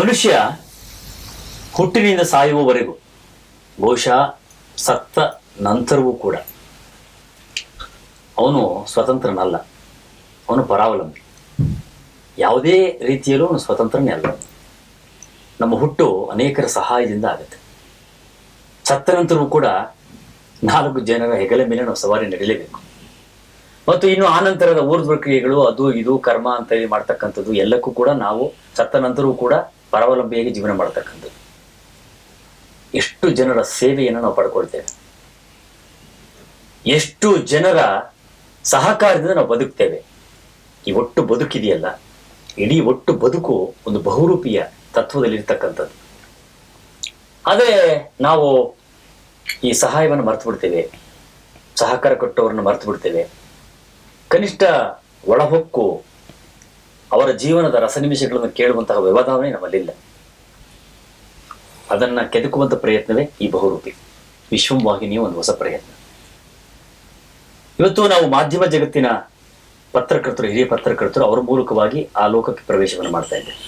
ಮನುಷ್ಯ ಹುಟ್ಟಿನಿಂದ ಸಾಯುವವರೆಗೂ ಬಹುಶಃ ಸತ್ತ ನಂತರವೂ ಕೂಡ ಅವನು ಸ್ವತಂತ್ರನಲ್ಲ, ಅವನು ಪರಾವಲಂಬಿ. ಯಾವುದೇ ರೀತಿಯಲ್ಲೂ ಅವನು ಸ್ವತಂತ್ರನೇ ಅಲ್ಲ. ನಮ್ಮ ಹುಟ್ಟು ಅನೇಕರ ಸಹಾಯದಿಂದ ಆಗುತ್ತೆ. ಸತ್ತ ನಂತರವೂ ಕೂಡ 4 ಜನರ ಹೆಗಲ ಮೇಲೆ ನಾವು ಸವಾರಿ ನಡೀಲೇಬೇಕು. ಮತ್ತು ಇನ್ನು ಆನಂತರದ ಊರ್ಧ್ವ ಕ್ರಿಯೆಗಳು, ಅದು ಇದು ಕರ್ಮ ಅಂತ ಹೇಳಿ ಮಾಡ್ತಕ್ಕಂಥದ್ದು ಎಲ್ಲಕ್ಕೂ ಕೂಡ ನಾವು ಸತ್ತ ನಂತರವೂ ಕೂಡ ಪರಾವಲಂಬಿಯಾಗಿ ಜೀವನ ಮಾಡ್ತಕ್ಕಂಥದ್ದು. ಎಷ್ಟು ಜನರ ಸೇವೆಯನ್ನು ನಾವು ಪಡ್ಕೊಳ್ತೇವೆ, ಎಷ್ಟು ಜನರ ಸಹಕಾರದಿಂದ ನಾವು ಬದುಕ್ತೇವೆ. ಈ ಒಟ್ಟು ಬದುಕಿದೆಯಲ್ಲ, ಇಡೀ ಒಟ್ಟು ಬದುಕು ಒಂದು ಬಹುರೂಪಿಯ ತತ್ವದಲ್ಲಿರ್ತಕ್ಕಂಥದ್ದು. ಆದರೆ ನಾವು ಈ ಸಹಾಯವನ್ನು ಮರೆತು ಬಿಡ್ತೇವೆ, ಸಹಕಾರ ಕೊಟ್ಟವರನ್ನು ಮರೆತು ಬಿಡ್ತೇವೆ. ಕನಿಷ್ಠ ಒಳಹೊಕ್ಕು ಅವರ ಜೀವನದ ರಸನಿಮಿಷಗಳನ್ನು ಕೇಳುವಂತಹ ವ್ಯವಧಾವನೆ ನಮ್ಮಲ್ಲಿಲ್ಲ. ಅದನ್ನ ಕೆದಕುವಂತ ಪ್ರಯತ್ನವೇ ಈ ಬಹುರೂಪಿ ವಿಶ್ವಂ ವಾಹಿನಿಯ ಒಂದು ಹೊಸ ಪ್ರಯತ್ನ. ಇವತ್ತು ನಾವು ಮಾಧ್ಯಮ ಜಗತ್ತಿನ ಪತ್ರಕರ್ತರು, ಹಿರಿಯ ಪತ್ರಕರ್ತರು ಅವರ ಮೂಲಕವಾಗಿ ಆ ಲೋಕಕ್ಕೆ ಪ್ರವೇಶವನ್ನು ಮಾಡ್ತಾ ಇದ್ದೇವೆ.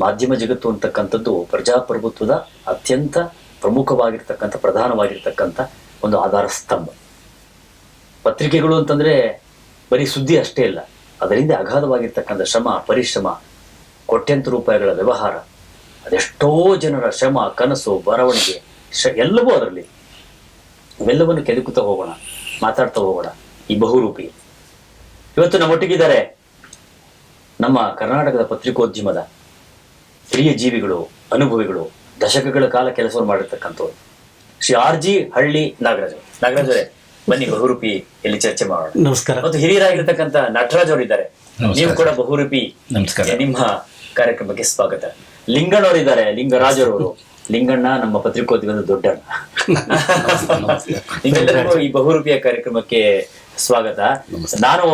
ಮಾಧ್ಯಮ ಜಗತ್ತು ಅಂತಕ್ಕಂಥದ್ದು ಪ್ರಜಾಪ್ರಭುತ್ವದ ಅತ್ಯಂತ ಪ್ರಮುಖವಾಗಿರ್ತಕ್ಕಂಥ, ಪ್ರಧಾನವಾಗಿರ್ತಕ್ಕಂಥ ಒಂದು ಆಧಾರ ಸ್ತಂಭ. ಪತ್ರಿಕೆಗಳು ಅಂತಂದ್ರೆ ಬರೀ ಸುದ್ದಿ ಅಷ್ಟೇ ಇಲ್ಲ, ಅದರಿಂದ ಅಗಾಧವಾಗಿರ್ತಕ್ಕಂಥ ಶ್ರಮ, ಪರಿಶ್ರಮ, ಕೋಟ್ಯಂತರ ರೂಪಾಯಿಗಳ ವ್ಯವಹಾರ, ಅದೆಷ್ಟೋ ಜನರ ಶ್ರಮ, ಕನಸು, ಬರವಣಿಗೆ ಎಲ್ಲವೂ ಅದರಲ್ಲಿ. ಇವೆಲ್ಲವನ್ನು ಕೆದಕುತ್ತಾ ಹೋಗೋಣ, ಮಾತಾಡ್ತಾ ಹೋಗೋಣ ಈ ಬಹುರೂಪಿ. ಇವತ್ತು ನಮ್ಮೊಟ್ಟಿಗಿದ್ದಾರೆ ನಮ್ಮ ಕರ್ನಾಟಕದ ಪತ್ರಿಕೋದ್ಯಮದ ಹಿರಿಯ ಜೀವಿಗಳು, ಅನುಭವಿಗಳು, ದಶಕಗಳ ಕಾಲ ಕೆಲಸವನ್ನು ಮಾಡಿರ್ತಕ್ಕಂಥವ್ರು ಶ್ರೀ R.G. ಹಳ್ಳಿ ನಾಗರಾಜ್. ನಾಗರಾಜ್ ಅವರೇ, ಬನ್ನಿ ಬಹುರೂಪಿ ಇಲ್ಲಿ ಚರ್ಚೆ ಮಾಡೋಣ. ನಮಸ್ಕಾರ. ಮತ್ತು ಹಿರಿಯರಾಗಿರ್ತಕ್ಕಂಥ ನಟರಾಜ್ ಅವರಿದ್ದಾರೆ, ನೀವು ಕೂಡ ಬಹುರೂಪಿ. ನಮಸ್ಕಾರ. ನಿಮ್ಮ ಕಾರ್ಯಕ್ರಮಕ್ಕೆ ಸ್ವಾಗತ. ಲಿಂಗಣ್ಣ ಅವರಿದ್ದಾರೆ, ಲಿಂಗರಾಜ್ ಅವರು. ಲಿಂಗಣ್ಣ ನಮ್ಮ ಪತ್ರಿಕೋದ್ಯಮದ ದೊಡ್ಡಣ್ಣ. ನಿಮ್ಮೆಲ್ಲರಿಗೂ ಈ ಬಹುರೂಪಿಯ ಕಾರ್ಯಕ್ರಮಕ್ಕೆ ಸ್ವಾಗತ. ನಾನು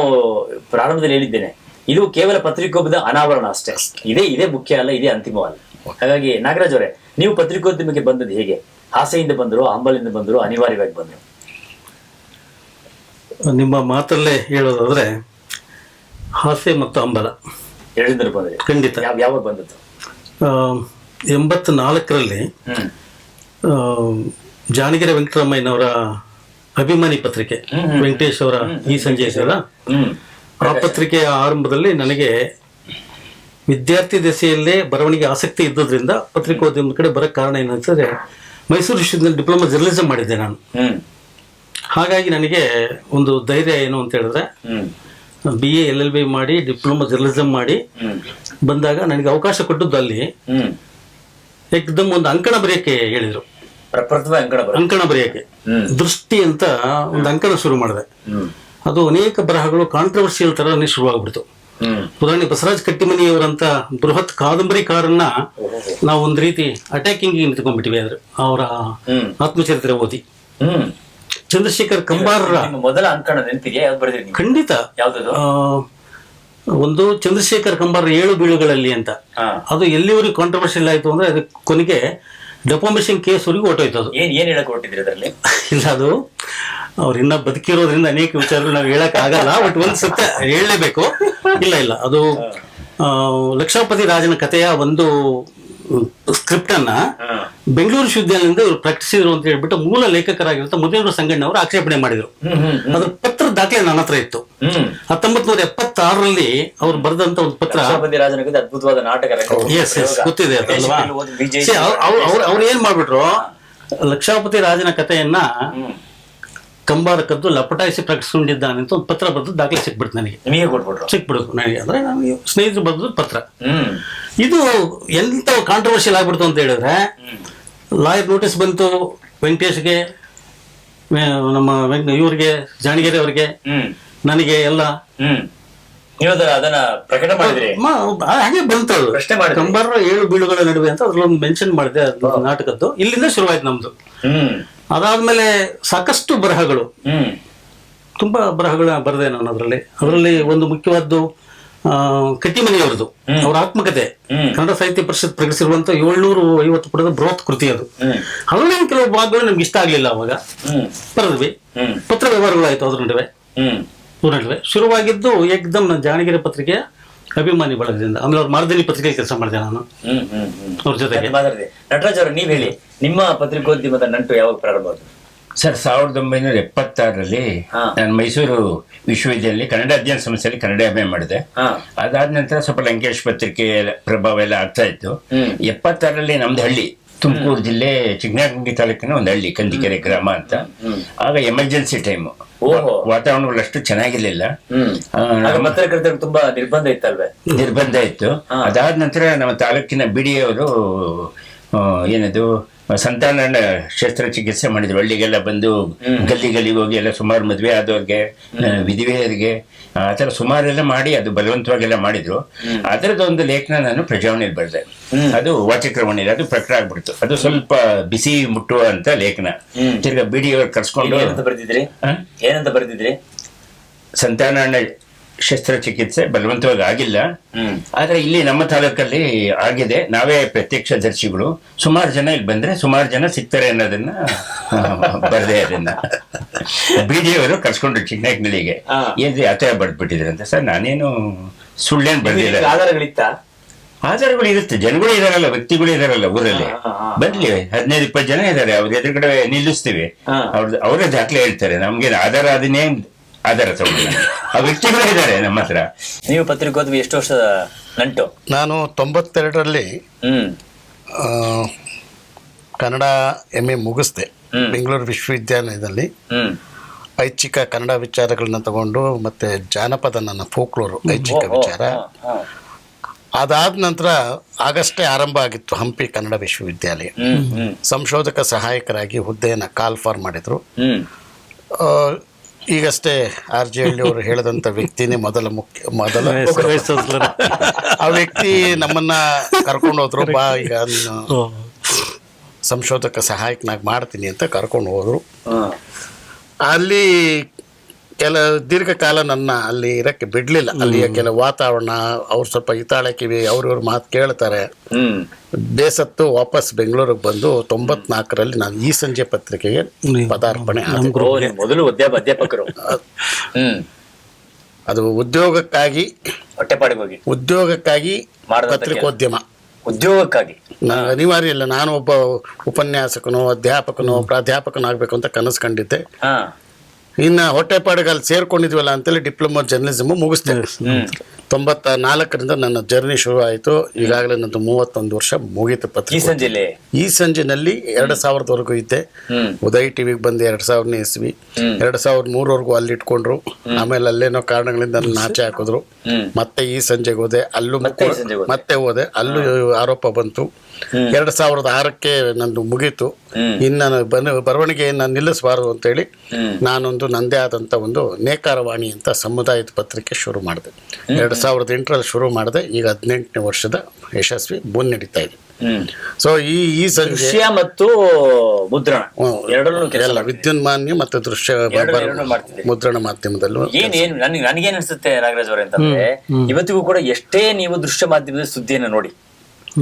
ಪ್ರಾರಂಭದಲ್ಲಿ ಹೇಳಿದ್ದೇನೆ, ಇದು ಕೇವಲ ಪತ್ರಿಕೋದ್ಯಮದ ಅನಾವರಣ ಅಷ್ಟೇ, ಇದೇ ಮುಖ್ಯ ಅಲ್ಲ, ಇದೇ ಅಂತಿಮವಲ್ಲ. ಹಾಗಾಗಿ ನಾಗರಾಜ್ ಅವರೇ, ನೀವು ಪತ್ರಿಕೋದ್ಯಮಕ್ಕೆ ಬಂದದ್ದು ಹೇಗೆ? ಆಸೆಯಿಂದ ಬಂದರು, ಹಂಬಲಿಂದ ಬಂದರು, ಅನಿವಾರ್ಯವಾಗಿ ಬಂದರು? ನಿಮ್ಮ ಮಾತಲ್ಲೇ ಹೇಳೋದಾದ್ರೆ ಹಾಸ್ಯ ಮತ್ತು ಹಂಬಲ ಎರಡಿಂದಲೂ ಬಂದ್ರಿ? ಖಂಡಿತ. ಯಾವಾಗ ಬಂದದ್ದು? 84ರಲ್ಲಿ ಜಾನಗಿರಿ ವೆಂಕಟರಾಮಯ್ಯನವರ ಅಭಿಮಾನಿ ಪತ್ರಿಕೆ, ವೆಂಕಟೇಶ್ ಅವರ ಈ ಸಂಜೆ ಇದೆಯಲ್ಲ, ಆ ಪತ್ರಿಕೆಯ ಆರಂಭದಲ್ಲಿ ನನಗೆ ವಿದ್ಯಾರ್ಥಿ ದೆಸೆಯಲ್ಲೇ ಬರವಣಿಗೆ ಆಸಕ್ತಿ ಇದ್ದದ್ರಿಂದ ಪತ್ರಿಕೋದ್ಯಮದ ಕಡೆ ಬರೋಕ್ಕೆ ಕಾರಣ ಏನಂತಂದ್ರೆ, ಮೈಸೂರು ವಿಶ್ವವಿದ್ಯಾಲಯದಲ್ಲಿ ಡಿಪ್ಲೊಮಾ ಜರ್ನಲಿಸಂ ಮಾಡಿದ್ದೆ ನಾನು. ಹಾಗಾಗಿ ನನಗೆ ಒಂದು ಧೈರ್ಯ ಏನು ಅಂತ ಹೇಳಿದ್ರೆ, BA LLB ಮಾಡಿ ಡಿಪ್ಲೊಮಾ ಜರ್ನಲಿಸಂ ಮಾಡಿ ಬಂದಾಗ ನನಗೆ ಅವಕಾಶ ಕೊಟ್ಟದ್ದು ಅಲ್ಲಿ ಏಕದಮ್ ಒಂದು ಅಂಕಣ ಬರೆಯಕ್ಕೆ ಹೇಳಿದ್ರು. ಅಂಕಣ ಬರೆಯಕ್ಕೆ ದೃಷ್ಟಿ ಅಂತ ಒಂದು ಅಂಕಣ ಶುರು ಮಾಡಿದೆ. ಅದು ಅನೇಕ ಬರಹಗಳು ಕಾಂಟ್ರವರ್ಸಿಯಲ್ ತರನೇ ಶುರುವಾಗ್ಬಿಡ್ತು. ಉದಾಹರಣೆ ಬಸವರಾಜ್ ಕಟ್ಟಿಮನಿಯವರಂತ ಬೃಹತ್ ಕಾದಂಬರಿಕಾರನ್ನ ನಾವು ಒಂದು ರೀತಿ ಅಟ್ಯಾಕಿಂಗ್ ನಿಂತ್ಕೊಂಡ್ಬಿಟ್ಟಿವಿ. ಆದ್ರೆ ಅವರ ಆತ್ಮಚರಿತ್ರೆ ಓದಿ ಚಂದ್ರಶೇಖರ್ ಕಂಬಾರರ ಮೊದಲ ಅಂಕಣ ನೆನಪಿಗೆ ಖಂಡಿತ ಒಂದು ಚಂದ್ರಶೇಖರ್ ಕಂಬಾರ 7 ಬೀಳುಗಳಲ್ಲಿ ಅಂತ, ಅದು ಎಲ್ಲಿವರೆಗೂ ಕಾಂಟ್ರವರ್ಷಿಯಲ್ ಆಯ್ತು ಅಂದ್ರೆ ಅದು ಕೊನೆಗೆ ಡೆಫಾಮೇಷನ್ ಕೇಸ್ ವರೆಗೂ ಹೊರಟೋಯ್ತು. ಅದು ಏನ್ ಹೇಳಕ್ ಹೊರಟಿದ್ರಿ ಅದರಲ್ಲಿ? ಇಲ್ಲ, ಅದು ಅವ್ರು ಇನ್ನ ಬದುಕಿರೋದ್ರಿಂದ ಅನೇಕ ವಿಚಾರಗಳು ನಾವು ಹೇಳಕ್ ಆಗಲ್ಲ, ಬಟ್ ಒಂದ್ ಸತ್ಯ ಹೇಳಲೇಬೇಕು. ಇಲ್ಲ ಅದು ಲಕ್ಷಾಪತಿ ರಾಜನ ಕಥೆಯ ಒಂದು ಸ್ಕ್ರಿಪ್ಟ್ ಅನ್ನ ಬೆಂಗಳೂರು ವಿಶ್ವವಿದ್ಯಾಲಯದಿಂದ ಇವರು ಪ್ರಕಟಿಸಿದ್ರು ಅಂತ ಹೇಳ್ಬಿಟ್ಟು ಮೂಲ ಲೇಖಕರಾಗಿರುತ್ತ ಮುದೇನೂರು ಸಂಗಣ್ಣವರು ಆಕ್ಷೇಪಣೆ ಮಾಡಿದ್ರು. ಅದ್ರ ಪತ್ರ ದಾಖಲೆ ನನ್ನ ಹತ್ರ ಇತ್ತು. 1976ರಲ್ಲಿ ಅವ್ರು ಬರೆದಂತ ಒಂದು ಪತ್ರ. ಅದ್ಭುತವಾದ ನಾಟಕ ಗೊತ್ತಿದೆ ಅದಲ್ವಾ? ಅವ್ರು ಏನ್ ಮಾಡ್ಬಿಟ್ರು, ಲಕ್ಷಾಪತಿ ರಾಜನ ಕಥೆಯನ್ನ ಕಂಬಾರ ಕದ್ದು ಲಪಟಾಯಿಸಿ ಪ್ರಕಟಿಸಿಕೊಂಡಿದ್ದಾನೆ ಅಂತ ಒಂದು ಪತ್ರ ಬರೆದು ದಾಖಲೆ ಸಿಕ್ಬಿಡ್ತು ನನಗೆ. ಸಿಕ್ಬಿಡ್ತು ನನಗೆ, ಅಂದ್ರೆ ನನಗೆ ಸ್ನೇಹಿತರು ಬರೆದ ಪತ್ರ. ಇದು ಎಂತ ಕಾಂಟ್ರವರ್ಷಿಯಲ್ ಆಗ್ಬಿಡ್ತು ಅಂತ ಹೇಳಿದ್ರೆ, ಲಾಯರ್ ನೋಟಿಸ್ ಬಂತು ವೆಂಕಟೇಶ್ಗೆ, ನಮ್ಮ ಇವ್ರಿಗೆ, ಜಾಣಗೆರೆ ಅವ್ರಿಗೆ, ನನಗೆ ಎಲ್ಲ ಅದನ್ನ ಪ್ರಕಟ ಮಾಡಿದ್ರಿ. ಹಾಗೆ ಬಂತು. ಕಂಬಾರ 7 ಬೀಳುಗಳ ನಡುವೆ ಅಂತ ಅದ್ರಲ್ಲೊಂದು ಮೆನ್ಷನ್ ಮಾಡಿದೆ ನಾಟಕದ್ದು. ಇಲ್ಲಿಂದ ಶುರುವಾಯ್ತು ನಮ್ದು. ಅದಾದ್ಮೇಲೆ ಸಾಕಷ್ಟು ಬರಹಗಳು, ತುಂಬಾ ಬರಹಗಳ ಬರೆದೆ ನಾನು. ಅದರಲ್ಲಿ ಒಂದು ಮುಖ್ಯವಾದ್ದು ಕಟ್ಟಿಮನಿಯವರದು, ಅವರ ಆತ್ಮಕಥೆ, ಕನ್ನಡ ಸಾಹಿತ್ಯ ಪರಿಷತ್ ಪ್ರಕಟಿಸಿರುವಂತ 750 ಪುಟದ ಬೃಹತ್ ಕೃತಿ ಅದು. ಅದರಲ್ಲಿ ಕೆಲವು ಭಾಗಗಳು ನಮ್ಗೆ ಇಷ್ಟ ಆಗ್ಲಿಲ್ಲ. ಅವಾಗ ಬರೆದ್ವಿ, ಪತ್ರ ವ್ಯವಹಾರಗಳಾಯ್ತು ಅದ್ರ ನಡುವೆ ಶುರುವಾಗಿದ್ದು ಏಕದಮ್ ಜಾಣಗೆರೆ ಪತ್ರಿಕೆಯ ಅಭಿಮಾನಿ ಬಳಗದಿಂದ. ಆಮೇಲೆ ಅವ್ರ ಮಾರ್ದನಿ ಪತ್ರಿಕೆ ಕೆಲಸ ಮಾಡಿದೆ ನಾನು ಅವ್ರ ಜೊತೆಗೆ. ನಟರಾಜ್ ಅವರು, ನೀವ್ ಹೇಳಿ, ನಿಮ್ಮ ಪತ್ರಿಕೋದ್ಯಮದ ನಂಟು ಯಾವಾಗ ಪ್ರಾರಂಭ ಆಯ್ತು? ಸರ್ 1976ರಲ್ಲಿ ನಾನು ಮೈಸೂರು ವಿಶ್ವವಿದ್ಯಾಲಯ ಕನ್ನಡ ಅಧ್ಯಯನ ಸಂಸ್ಥೆಯಲ್ಲಿ ಕನ್ನಡ MA ಮಾಡಿದೆ. ಅದಾದ ನಂತರ ಸ್ವಲ್ಪ ಲಂಕೇಶ್ ಪತ್ರಿಕೆ ಪ್ರಭಾವ ಎಲ್ಲ ಆಗ್ತಾ ಇತ್ತು. 76ರಲ್ಲಿ ನಮ್ದು ಹಳ್ಳಿ ತುಮಕೂರು ಜಿಲ್ಲೆ ಚಿಕ್ಕನಾಯಕನಹಳ್ಳಿ ತಾಲೂಕಿನ ಒಂದು ಹಳ್ಳಿ, ಕಂದಿಕೆರೆ ಗ್ರಾಮ ಅಂತ. ಆಗ ಎಮರ್ಜೆನ್ಸಿ ಟೈಮ್, ವಾತಾವರಣಗಳು ಅಷ್ಟು ಚೆನ್ನಾಗಿರ್ಲಿಲ್ಲ, ಪತ್ರಕರ್ತರಿಗೆ ತುಂಬಾ ನಿರ್ಬಂಧ ಇತ್ತಲ್ವೇ? ನಿರ್ಬಂಧ ಇತ್ತು. ಅದಾದ ನಂತರ ನಮ್ಮ ತಾಲೂಕಿನ BDA ಅವರು ಏನದು ಸಂತಾನ ಶಸ್ತ್ರಚಿಕಿತ್ಸೆ ಮಾಡಿದ್ರು. ಹಳ್ಳಿಗೆಲ್ಲ ಬಂದು ಗಲ್ಲಿಗೆ ಹೋಗಿ ಎಲ್ಲ ಸುಮಾರು ಮದುವೆ ಆದವ್ರಿಗೆ, ವಿಧವೆಯರಿಗೆ, ಆ ಥರ ಸುಮಾರೆಲ್ಲ ಮಾಡಿ ಅದು ಬಲವಂತವಾಗೆಲ್ಲ ಮಾಡಿದ್ರು. ಅದರದೊಂದು ಲೇಖನ ನಾನು ಪ್ರಜಾವಾಣಿಯಲ್ಲಿ ಬರೆದೆ. ಅದು ವಾಚಕ್ರವಾಣಿಯಲ್ಲಿ ಅದು ಪ್ರಕಟ ಆಗ್ಬಿಡ್ತು. ಅದು ಸ್ವಲ್ಪ ಬಿಸಿ ಮುಟ್ಟುವ ಅಂತ ಲೇಖನ. ತಿರ್ಗಾ BDA ಅವ್ರು ಕರ್ಸ್ಕೊಂಡು ಏನಂತ ಬರೆದಿದ್ರಿ? ಸಂತಾನ ಶಸ್ತ್ರಚಿಕಿತ್ಸೆ ಬಲವಂತವಾಗಿ ಆಗಿಲ್ಲ, ಆದ್ರೆ ಇಲ್ಲಿ ನಮ್ಮ ತಾಲೂಕಲ್ಲಿ ಆಗಿದೆ, ನಾವೇ ಪ್ರತ್ಯಕ್ಷದರ್ಶಿಗಳು, ಸುಮಾರು ಜನ ಇಲ್ಲಿ ಬಂದ್ರೆ ಸುಮಾರು ಜನ ಸಿಗ್ತಾರೆ ಅನ್ನೋದನ್ನ ಬರ್ದೆ. ಅದನ್ನ BDA ಅವರು ಕರ್ಸ್ಕೊಂಡ್ರು ಚಿಕ್ಕನಾಯಕನಹಳ್ಳಿಗೆ. ಏನ್ರಿ ಆತರ ಬರ್ದ್ಬಿಟ್ಟಿದ್ರಂತೆ. ಸರ್ ನಾನೇನು ಸುಳ್ಳೇನ್ ಬರ್ದಿಲ್ಲ, ಆಧಾರಗಳು ಇರುತ್ತೆ, ಜನಗಳು ಇದಾರಲ್ಲ, ವ್ಯಕ್ತಿಗಳು ಇದಾರಲ್ಲ ಊರಲ್ಲಿ, ಬರ್ಲಿ 15-20 ಜನ ಇದಾರೆ, ಅವ್ರ ಎದುರುಗಡೆ ನಿಲ್ಲಿಸ್ತೀವಿ, ಅವರೇ ದಾಖಲೆ ಹೇಳ್ತಾರೆ. ನಮ್ಗೆ ಆಧಾರ ಅದನ್ನೇ ಆಧಾರ ತಗೊಂಡು ಆ ವ್ಯಕ್ತಿಗಳು ಇದ್ದಾರೆ ನಮ್ಮ ಹತ್ರ. ನೀವು ಪತ್ರಿಕೋದ್ಯಮ ಎಷ್ಟು ವರ್ಷದ ನಂಟು? ನಾನು 92ರಲ್ಲಿ ಕನ್ನಡ MA ಮುಗಿಸ್ದೆ ಬೆಂಗಳೂರು ವಿಶ್ವವಿದ್ಯಾಲಯದಲ್ಲಿ. ಐಚ್ಛಿಕ ಕನ್ನಡ ವಿಚಾರಗಳನ್ನ ತಗೊಂಡು, ಮತ್ತೆ ಜಾನಪದ, ನನ್ನ ಫೋಕ್ಲೋರು ಐಚ್ಛಿಕ ವಿಚಾರ. ಅದಾದ ನಂತರ ಆಗಷ್ಟೇ ಆರಂಭ ಆಗಿತ್ತು ಹಂಪಿ ಕನ್ನಡ ವಿಶ್ವವಿದ್ಯಾಲಯ. ಸಂಶೋಧಕ ಸಹಾಯಕರಾಗಿ ಹುದ್ದೆಯನ್ನು ಕಾಲ್ಫಾರ್ ಮಾಡಿದ್ರು. ಈಗಷ್ಟೇ RJ ಹಳ್ಳಿ ಅವರು ಹೇಳಿದಂಥ ವ್ಯಕ್ತಿನೇ ಮೊದಲ ಆ ವ್ಯಕ್ತಿ ನಮ್ಮನ್ನ ಕರ್ಕೊಂಡು ಹೋದ್ರು. ಬಾ, ಈಗ ನೀನು ಸಂಶೋಧಕ ಸಹಾಯಕನಾಗಿ ಮಾಡ್ತೀನಿ ಅಂತ ಕರ್ಕೊಂಡು ಹೋದ್ರು. ಅಲ್ಲಿ ದೀರ್ಘಕಾಲ ನನ್ನ ಅಲ್ಲಿ ಇರಕ್ಕೆ ಬಿಡ್ಲಿಲ್ಲ. ಅಲ್ಲಿಯ ಕೆಲವು ವಾತಾವರಣ, ಅವ್ರು ಸ್ವಲ್ಪ ಹಿತಾಳಕಿವಿ, ಅವ್ರವ್ರ ಮಾತು ಕೇಳ್ತಾರೆ. ಬೇಸತ್ತು ವಾಪಸ್ ಬೆಂಗಳೂರಿಗೆ ಬಂದು 94ರಲ್ಲಿ ನಾನು ಈ ಸಂಜೆ ಪತ್ರಿಕೆಗೆ ಪದಾರ್ಪಣೆ ಆದೆ. ಮೊದಲು ಅಧ್ಯಾಪಕರು. ಅದು ಉದ್ಯೋಗಕ್ಕಾಗಿ ಪತ್ರಿಕೋದ್ಯಮ, ಉದ್ಯೋಗಕ್ಕಾಗಿ ಅನಿವಾರ್ಯ ಇಲ್ಲ. ನಾನು ಒಬ್ಬ ಉಪನ್ಯಾಸಕನೋ ಅಧ್ಯಾಪಕನೋ ಪ್ರಾಧ್ಯಾಪಕನಾಗಬೇಕು ಅಂತ ಕನಸು ಕಂಡಿದ್ದೆ. ಇನ್ನು ಹೊಟ್ಟೆಪಾಡಿಗೆ ಅಲ್ಲಿ ಸೇರ್ಕೊಂಡಿದ್ವಲ್ಲ ಅಂತೇಳಿ ಡಿಪ್ಲೊಮಾ ಜರ್ನಲಿಸಮ್ ಮುಗಿಸ್ತೇನೆ. 94ರಿಂದ ನನ್ನ ಜರ್ನಿ ಶುರು ಆಯಿತು. ಈಗಾಗಲೇ ನಂದು 31 ವರ್ಷ ಮುಗೀತು ಪತ್ರಿಕೆ. ಈ ಸಂಜೆನಲ್ಲಿ 2000ವರೆಗೂ ಇದ್ದೆ. ಉದಯ್ ಟಿವಿಗೆ ಬಂದೆ 2000ನೇ ಇಸ್ವಿ. 2003ವರೆಗೂ ಅಲ್ಲಿ ಇಟ್ಕೊಂಡ್ರು. ಆಮೇಲೆ ಅಲ್ಲೇನೋ ಕಾರಣಗಳಿಂದ ನನ್ನ ಆಚೆ ಹಾಕಿದ್ರು. ಮತ್ತೆ ಈ ಸಂಜೆಗೆ ಹೋದೆ, ಅಲ್ಲೂ ಮತ್ತೆ ಹೋದೆ, ಅಲ್ಲೂ ಆರೋಪ ಬಂತು. 2006ಕ್ಕೆ ನಂದು ಮುಗೀತು. ಇನ್ನು ಬರವಣಿಗೆಯನ್ನು ನಿಲ್ಲಿಸಬಾರದು ಅಂತೇಳಿ ನಾನೊಂದು ನಂದೇ ಆದಂಥ ಒಂದು ನೇಕಾರವಾಣಿ ಅಂತ ಸಮುದಾಯದ ಪತ್ರಿಕೆ ಶುರು ಮಾಡಿದೆ. 2008ರಲ್ಲಿ ಶುರು ಮಾಡಿದೆ. ಈಗ 18ನೇ ವರ್ಷದ ಯಶಸ್ವಿ ಮುನ್ನಡೀತಾ ಇದೆ. ಸೊ ಈ ಸಂಜೆ ಮತ್ತು ಮುದ್ರಣ ಎಲ್ಲ ವಿದ್ಯುನ್ಮಾನ್ಯ ಮತ್ತು ದೃಶ್ಯ ಮುದ್ರಣ ಮಾಧ್ಯಮದಲ್ಲೂ ನನಗೇನ್ ಅನ್ಸುತ್ತೆ ನಾಗರಾಜ್ ಅವರೇ ಅಂತಂದ್ರೆ, ಇವತ್ತಿಗೂ ಕೂಡ ಎಷ್ಟೇ ನೀವು ದೃಶ್ಯ ಮಾಧ್ಯಮದ ಸುದ್ದಿಯನ್ನು ನೋಡಿ,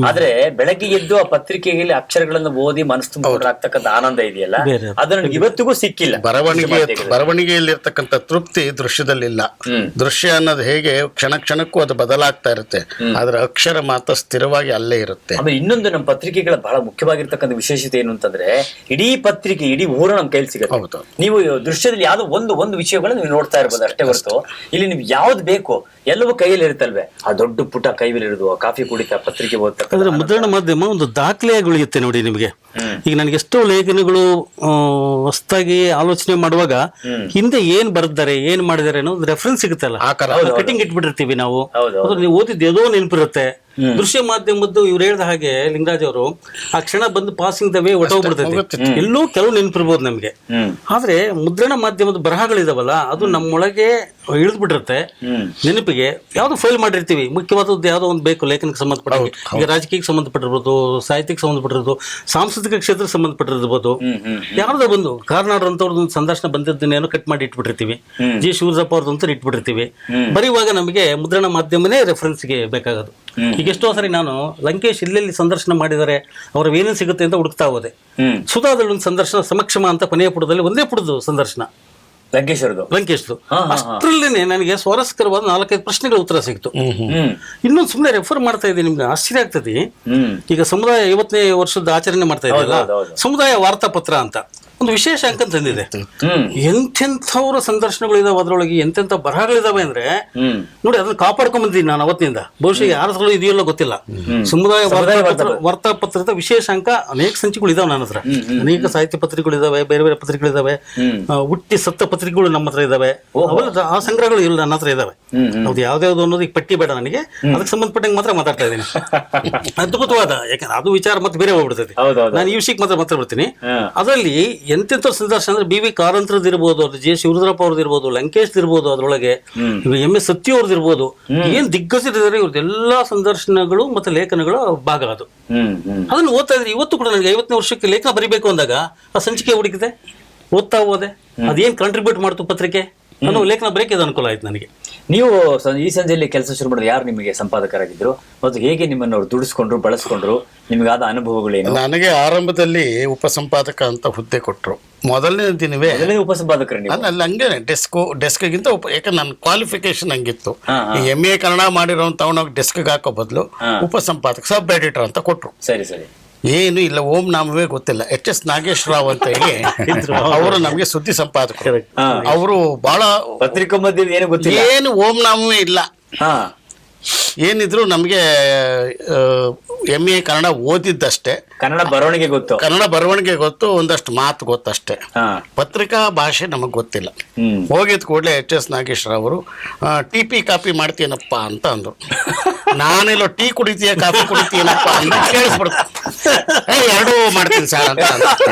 ಆದ್ರೆ ಬೆಳಗ್ಗೆ ಎದ್ದು ಆ ಪತ್ರಿಕೆಯಲ್ಲಿ ಅಕ್ಷರಗಳನ್ನು ಓದಿ ಮನಸ್ಸು ತುಂಬಿಕೊಂಡ್ರಾಗ್ತಕ್ಕಂಥ ಆನಂದ ಇದೆಯಲ್ಲ, ಅದು ನನಗೆ ಇವತ್ತಿಗೂ ಸಿಕ್ಕಿಲ್ಲ. ಬರವಣಿಗೆಯಲ್ಲಿರ್ತಕ್ಕಂಥ ತೃಪ್ತಿ ದೃಶ್ಯದಲ್ಲಿಲ್ಲ. ದೃಶ್ಯ ಅನ್ನೋದು ಹೇಗೆ ಕ್ಷಣ ಕ್ಷಣಕ್ಕೂ ಅದು ಬದಲಾಗ್ತಾ ಇರುತ್ತೆ, ಆದ್ರೆ ಅಕ್ಷರ ಮಾತ್ರ ಸ್ಥಿರವಾಗಿ ಅಲ್ಲೇ ಇರುತ್ತೆ. ಆಮೇಲೆ ಇನ್ನೊಂದು ನಮ್ಮ ಪತ್ರಿಕೆಗಳ ಬಹಳ ಮುಖ್ಯವಾಗಿರ್ತಕ್ಕಂಥ ವಿಶೇಷತೆ ಏನು ಅಂತಂದ್ರೆ, ಇಡೀ ಪತ್ರಿಕೆ, ಇಡೀ ಊರು ನಮ್ ಕೈಲಿ ಸಿಗುತ್ತೆ. ನೀವು ದೃಶ್ಯದಲ್ಲಿ ಯಾವ್ದೋ ಒಂದು ವಿಷಯಗಳನ್ನ ನೀವು ನೋಡ್ತಾ ಇರ್ಬೋದು ಅಷ್ಟೇ ಹೊರತು, ಇಲ್ಲಿ ನೀವು ಯಾವ್ದು ಬೇಕು ಎಲ್ಲವೂ ಕೈಯಲ್ಲಿ ಇರುತ್ತಲ್ವೇ. ಆ ದೊಡ್ಡ ಪುಟ ಕೈಯಲ್ಲಿ ಇರೋದು, ಕಾಫಿ ಕುಡಿತಾ ಪತ್ರಿಕೆ ಅಂದ್ರೆ ಮುದ್ರಣ ಮಾಧ್ಯಮ ಒಂದು ದಾಖಲೆಯಾಗಿ ಉಳಿಯುತ್ತೆ ನೋಡಿ ನಿಮಗೆ. ಈಗ ನನಗೆ ಎಷ್ಟೋ ಲೇಖನಗಳು ಹೊಸದಾಗಿ ಆಲೋಚನೆ ಮಾಡುವಾಗ ಹಿಂದೆ ಏನ್ ಬರ್ತಾರೆ, ಏನ್ ಮಾಡಿದಾರೆ ಅನ್ನೋ ರೆಫರೆನ್ಸ್ ಸಿಗುತ್ತಲ್ಲ, ಕಟಿಂಗ್ ಇಟ್ಬಿಟ್ಟಿರ್ತೀವಿ ನಾವು. ನೀವು ಓದಿದ್ದು ಏನೋ ನೆನಪಿರುತ್ತೆ. ದೃಶ್ಯ ಮಾಧ್ಯಮದ್ದು ಇವ್ರು ಹೇಳ್ದ ಹಾಗೆ ಲಿಂಗರಾಜ್ ಅವರು ಆ ಕ್ಷಣ ಬಂದು ಪಾಸಿಂಗ್ ದ ವೇ ಹೊಟ್ಟೋಗ್ಬಿಡ್ತೈತೆ, ಎಲ್ಲೋ ಕೆಲವು ನೆನಪಿರ್ಬೋದು ನಮ್ಗೆ. ಆದ್ರೆ ಮುದ್ರಣ ಮಾಧ್ಯಮದ ಬರಹಗಳಿದಾವಲ್ಲ, ಅದು ನಮ್ಮೊಳಗೆ ಇಳಿದ್ಬಿಟ್ಟಿರುತ್ತೆ ನೆನಪಿಗೆ. ಯಾವ್ದು ಫೈಲ್ ಮಾಡಿರ್ತೀವಿ, ಮುಖ್ಯವಾದದ್ದು ಯಾವ್ದೋ ಒಂದು ಬೇಕು ಲೇಖನಕ್ಕೆ ಸಂಬಂಧಪಟ್ಟ, ಈಗ ರಾಜಕೀಯಕ್ಕೆ ಸಂಬಂಧಪಟ್ಟಿರ್ಬೋದು, ಸಾಹಿತ್ಯಕ್ಕೆ ಸಂಬಂಧಪಟ್ಟಿರ್ಬೋದು, ಸಾಂಸ್ಕೃತಿಕ ಕ್ಷೇತ್ರಕ್ಕೆ ಸಂಬಂಧಪಟ್ಟಿರ್ಬೋದು. ಯಾವ್ದೋ ಒಂದು ಕಾರ್ನಾಡ್ರಂತವ್ರದ್ದು ಒಂದು ಸಂದರ್ಶನ ಬಂದಿದ್ದನ್ನೇನೋ ಕಟ್ ಮಾಡಿ ಇಟ್ಬಿಟ್ಟಿರ್ತೀವಿ, ಜಿ ಶಿವರಪ್ಪ ಅವ್ರದ್ದು ಇಟ್ಬಿಟ್ಟಿರ್ತೀವಿ. ಬರೆಯುವಾಗ ನಮಗೆ ಮುದ್ರಣ ಮಾಧ್ಯಮನೇ ರೆಫರೆನ್ಸ್ಗೆ ಬೇಕಾಗೋದು. ಈಗ ಎಷ್ಟೋ ಸರಿ ನಾನು ಲಂಕೇಶ್ ಇಲ್ಲೆಲ್ಲಿ ಸಂದರ್ಶನ ಮಾಡಿದ್ದಾರೆ, ಅವ್ರ ಏನೇನು ಸಿಗುತ್ತೆ ಅಂತ ಹುಡುಕ್ತಾ ಹೋದೆ. ಸುಧಾದಲ್ಲಿ ಒಂದು ಸಂದರ್ಶನ ಸಮಕ್ಷಮ ಅಂತ ಕೊನೆಯ ಪುಟದಲ್ಲಿ ಒಂದೇ ಪುಟದ ಸಂದರ್ಶನ, ಲಂಕೇಶ್ವರದು. ಲಂಕೇಶ್ದು ಅಷ್ಟರಲ್ಲೇನೆ ನನಗೆ ಸ್ವಾರಸ್ಯಕರವಾದ 4-5 ಪ್ರಶ್ನೆಗಳ ಉತ್ತರ ಸಿಕ್ತು. ಇನ್ನೊಂದು ಸುಮ್ಮನೆ ರೆಫರ್ ಮಾಡ್ತಾ ಇದ್ದೀನಿ, ನಿಮ್ಗೆ ಆಶ್ಚರ್ಯ ಆಗ್ತದೆ. ಈಗ ಸಮುದಾಯ 50ನೇ ವರ್ಷದ ಆಚರಣೆ ಮಾಡ್ತಾ ಇದೆಯಲ್ಲ, ಸಮುದಾಯ ವಾರ್ತಾಪತ್ರ ಅಂತ ಒಂದು ವಿಶೇಷ ಅಂಕ ತಂದಿದೆ. ಎಂತೆಂಥವ್ರ ಸಂದರ್ಶನಗಳಿದಾವೆ, ಅದರೊಳಗೆ ಎಂತೆಂಥ ಬರಹಗಳಿದಾವೆ ಅಂದ್ರೆ ನೋಡಿ, ಅದನ್ನ ಕಾಪಾಡ್ಕೊಂಡ್ ಬಂದಿದ್ದೀನಿ ನಾನು ಅವತ್ತಿನಿಂದ. ಬಹುಶಃ ಯಾರ ಇದೆಯಲ್ಲ ಗೊತ್ತಿಲ್ಲ. ಸಮುದಾಯ ವಾರ್ತಾಪತ್ರದ ವಿಶೇಷ ಅಂಕ ಅನೇಕ ಸಂಚಿಕೆಗಳು ಇದಾವೆ ನನ್ನ ಹತ್ರ. ಅನೇಕ ಸಾಹಿತ್ಯ ಪತ್ರಿಕೆಗಳಿದಾವೆ, ಬೇರೆ ಬೇರೆ ಪತ್ರಿಕೆಗಳಿದಾವೆ, ಹುಟ್ಟಿ ಸತ್ತ ಪತ್ರಿಕೆಗಳು ನಮ್ಮ ಹತ್ರ ಇದಾವೆ. ಅವೆಲ್ಲ ಆ ಸಂಗ್ರಹಗಳು ಇಲ್ಲ ನನ್ನ ಹತ್ರ ಇದಾವೆ. ಅದು ಯಾವ್ದಾವ್ದು ಅನ್ನೋದು ಈಗ ಪಟ್ಟಿ ಬೇಡ ನನಗೆ, ಅದಕ್ಕೆ ಸಂಬಂಧಪಟ್ಟಂಗೆ ಮಾತ್ರ ಮಾತಾಡ್ತಾ ಇದ್ದೀನಿ. ಅದ್ಭುತವಾದ, ಯಾಕಂದ್ರೆ ಅದು ವಿಚಾರ ಮತ್ತೆ ಬೇರೆ ಹೋಗ್ಬಿಡ್ತದೆ. ನಾನು ಈ ವಿಷಯಕ್ಕೆ ಮಾತ್ರ ಮಾತಾಡ್ಬಿಡ್ತೀನಿ. ಅದರಲ್ಲಿ ಎಂತೆಂಥ ಸಂದರ್ಶನ ಅಂದ್ರೆ BV ಕಾರಂತರದ್ದು ಇರ್ಬೋದು, J. ಶಿವರುದ್ರಪ್ಪ ಅವ್ರದ್ದು ಇರ್ಬೋದು, ಲಂಕೇಶ್ ಇರ್ಬೋದು, ಅದರೊಳಗೆ MS ಸತ್ಯ ಅವ್ರದ್ದು ಇರ್ಬೋದು, ಏನ್ ದಿಗ್ಗಜರಿದ್ದಾರೆ ಇವ್ರದ್ದೆಲ್ಲಾ ಸಂದರ್ಶನಗಳು ಮತ್ತೆ ಲೇಖನಗಳು ಭಾಗ. ಅದು ಅದನ್ನು ಓದ್ತಾ ಇದ್ರೆ ಇವತ್ತು ಕೂಡ ನನಗೆ 50ನೇ ವರ್ಷಕ್ಕೆ ಲೇಖನ ಬರಿಬೇಕು ಅಂದಾಗ ಆ ಸಂಚಿಕೆ ಹುಡುಕಿದೆ, ಓದ್ತಾ ಹೋದೆ, ಅದೇನ್ ಕಾಂಟ್ರಿಬ್ಯೂಟ್ ಮಾಡ್ತು ಪತ್ರಿಕೆ, ನಾನು ಲೇಖನ ಬರೆಯಕ್ಕೆ ಇದು ಅನುಕೂಲ ಆಯ್ತು ನನಗೆ. ನೀವು ಈ ಸಂಜೆಯಲ್ಲಿ ಕೆಲಸ ಶುರು ಮಾಡಿದ್ರೆ ಯಾರು ನಿಮಗೆ ಸಂಪಾದಕರಾಗಿದ್ರು ಮತ್ತು ಹೇಗೆ ನಿಮ್ಮನ್ನು ಅವ್ರು ದುಡಿಸ್ಕೊಂಡ್ರು, ಬಳಸ್ಕೊಂಡ್ರು, ನಿಮಗಾದ ಅನುಭವಗಳೇನು? ನನಗೆ ಆರಂಭದಲ್ಲಿ ಉಪಸಂಪಾದಕ ಅಂತ ಹುದ್ದೆ ಕೊಟ್ಟರು. ಮೊದಲನೇ ದಿನವೇ ಉಪಸಂಪಾದಕರು ನೀವು? ಅಲ್ಲಿ ಹಂಗೆ ಡೆಸ್ಕ್ಗಿಂತ ಯಾಕಂದ್ರೆ ನನ್ನ ಕ್ವಾಲಿಫಿಕೇಶನ್ ಹಂಗಿತ್ತು. ಈ MA ಕನ್ನಡ ಮಾಡಿರೋ ತಗೊಂಡೋಗಿ ಡೆಸ್ಕ್ಗೆ ಹಾಕೋ ಬದಲು ಉಪಸಂಪಾದಕ, ಸಬ್ ಎಡಿಟರ್ ಅಂತ ಕೊಟ್ರು. ಸರಿ ಸರಿ. ಏನು ಇಲ್ಲ, ಓಂ ನಾಮವೇ ಗೊತ್ತಿಲ್ಲ. HS ನಾಗೇಶ್ ರಾವ್ ಅಂತ ಹೇಳಿ ಅವರು ನಮಗೆ ಸುದ್ದಿ ಸಂಪಾದಕರು. ಅವರು ಬಹಳ ಪತ್ರಿಕಾ ಮಧ್ಯೆ ಏನು ಗೊತ್ತಿಲ್ಲ, ಏನು ಓಂ ನಾಮವೇ ಇಲ್ಲ. ಏನಿದ್ರು ನಮಗೆ MA ಕನ್ನಡ ಓದಿದ್ದಷ್ಟೇ, ಕನ್ನಡ ಬರವಣಿಗೆ ಗೊತ್ತು, ಒಂದಷ್ಟು ಮಾತು ಗೊತ್ತಷ್ಟೇ. ಪತ್ರಿಕಾ ಭಾಷೆ ನಮಗ್ ಗೊತ್ತಿಲ್ಲ. ಹೋಗಿದ್ ಕೂಡಲೇ HS ನಾಗೇಶ್ ರಾವರು TP ಕಾಪಿ ಮಾಡ್ತೀನಪ್ಪ ಅಂತ ಅಂದ್ರು. ನಾನೆಲ್ಲೋ ಟೀ ಕುಡಿತೀಯ ಕಾಫಿ ಕುಡಿತೀನಪ್ಪ ಅಂತ ಕೇಳಿಸ್ಬಿಡ್ತು. ಎರಡೂ ಮಾಡ್ತೀನಿ ಸರ್ ಅಂತ.